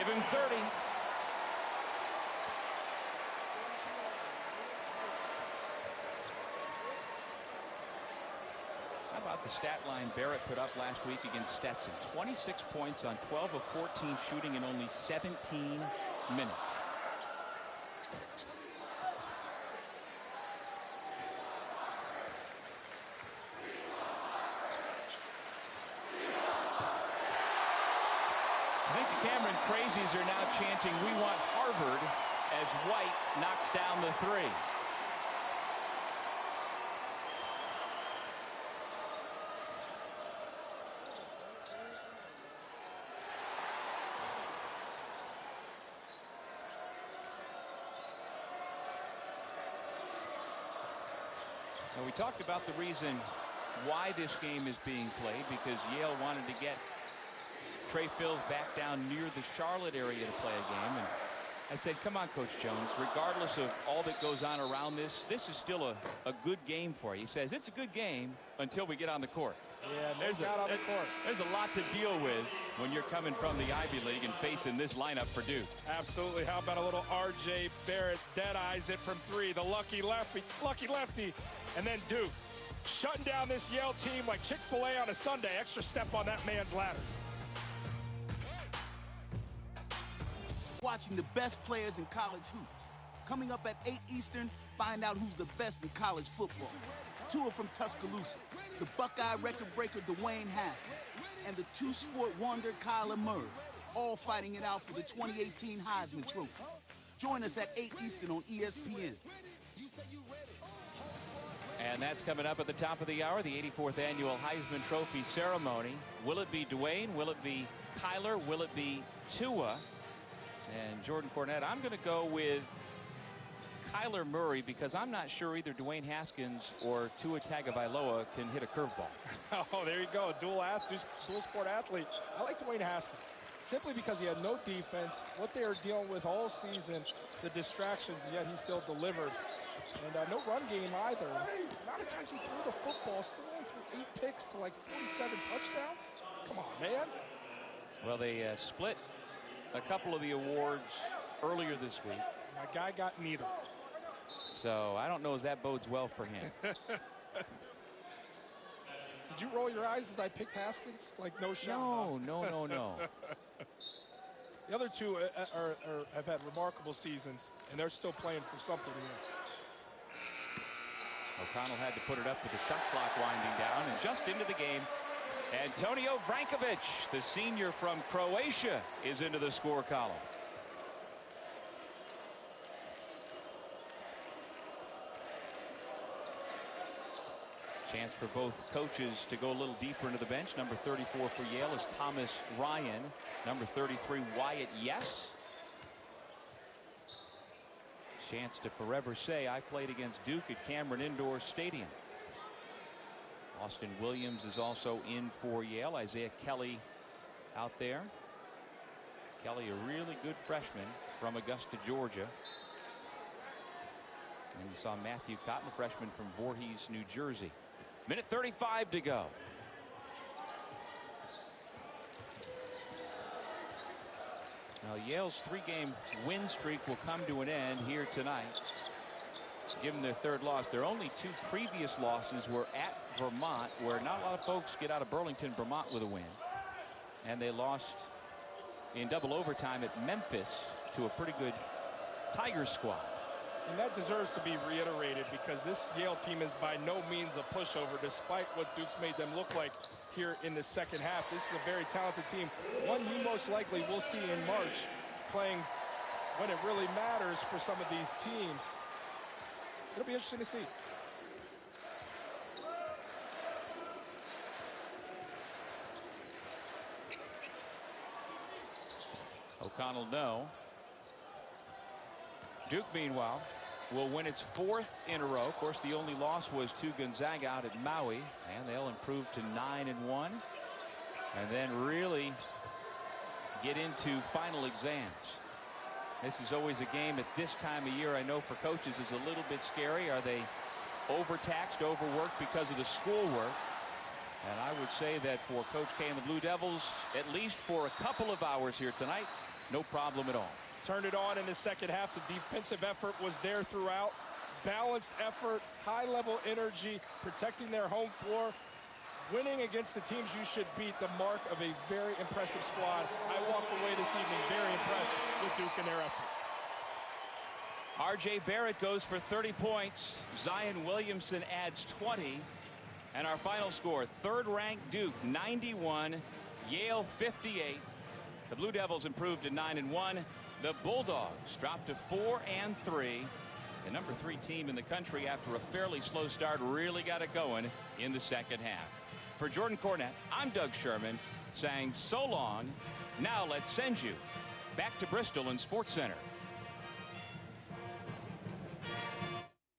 him 30. How about the stat line Barrett put up last week against Stetson? 26 points on 12 of 14 shooting in only 17 minutes. Crazies are now chanting, "We want Harvard," as White knocks down the three. So we talked about the reason why this game is being played, because Yale wanted to get Trey Phils back down near the Charlotte area to play a game. And I said, come on, Coach Jones, regardless of all that goes on around this is still a good game for you. He says it's a good game until we get on the court. Yeah, there's a lot to deal with when you're coming from the Ivy League and facing this lineup for Duke. Absolutely. How about a little RJ Barrett dead eyes it from three, the lucky lefty, and then Duke shutting down this Yale team like Chick-fil-A on a Sunday. Extra step on that man's ladder. Watching the best players in college hoops. Coming up at 8 Eastern, find out who's the best in college football. Tua from Tuscaloosa, the Buckeye record breaker Dwayne Haskins, and the two-sport wonder Kyler Murray, all fighting it out for the 2018 Heisman Trophy. Join us at 8 Eastern on ESPN. And that's coming up at the top of the hour, the 84th annual Heisman Trophy ceremony. Will it be Dwayne? Will it be Kyler? Will it be Tua? And Jordan Cornette, I'm going to go with Kyler Murray because I'm not sure either Dwayne Haskins or Tua Tagovailoa can hit a curveball. Oh, there you go. Dual sport athlete. I like Dwayne Haskins simply because he had no defense. What they are dealing with all season, the distractions, yet he still delivered. And no run game either. The amount of times he threw the football, still only threw 8 picks to like 47 touchdowns. Come on, man. Well, they split a couple of the awards earlier this week. My guy got neither. So I don't know if that bodes well for him. Did you roll your eyes as I picked Haskins? Like no shot? No. The other two have had remarkable seasons, and they're still playing for something here. O'Connell had to put it up with the shot clock winding down, and just into the game, Antonio Vrankovic, the senior from Croatia, is into the score column. Chance for both coaches to go a little deeper into the bench. Number 34 for Yale is Thomas Ryan. Number 33, Wyatt Yes. Chance to forever say, I played against Duke at Cameron Indoor Stadium. Austin Williams is also in for Yale. Isaiah Kelly out there. Kelly, a really good freshman from Augusta, Georgia. And you saw Matthew Cotton, a freshman from Voorhees, New Jersey. Minute 35 to go. Now Yale's 3-game win streak will come to an end here tonight. Given their third loss, their only 2 previous losses were at Vermont, where not a lot of folks get out of Burlington, Vermont with a win. And they lost in double overtime at Memphis to a pretty good Tigers squad. And that deserves to be reiterated because this Yale team is by no means a pushover, despite what Duke's made them look like here in the second half. This is a very talented team, one you most likely will see in March playing when it really matters for some of these teams. It'll be interesting to see. O'Connell, no. Duke, meanwhile, will win its 4th in a row. Of course, the only loss was to Gonzaga out at Maui, and they'll improve to 9-1, and then really get into final exams. This is always a game at this time of year, I know for coaches, is a little bit scary. Are they overtaxed, overworked because of the schoolwork? And I would say that for Coach K and the Blue Devils, at least for a couple of hours here tonight, no problem at all. Turned it on in the second half. The defensive effort was there throughout. Balanced effort, high-level energy, protecting their home floor. Winning against the teams you should beat, the mark of a very impressive squad. I walked away this evening very impressed with Duke and their effort. R.J. Barrett goes for 30 points. Zion Williamson adds 20. And our final score, third-ranked Duke, 91. Yale, 58. The Blue Devils improved to 9-1. The Bulldogs dropped to 4-3. The number 3 team in the country, after a fairly slow start, really got it going in the second half. For Jordan Cornette, I'm Doug Sherman, saying so long. Now let's send you back to Bristol and Sports Center.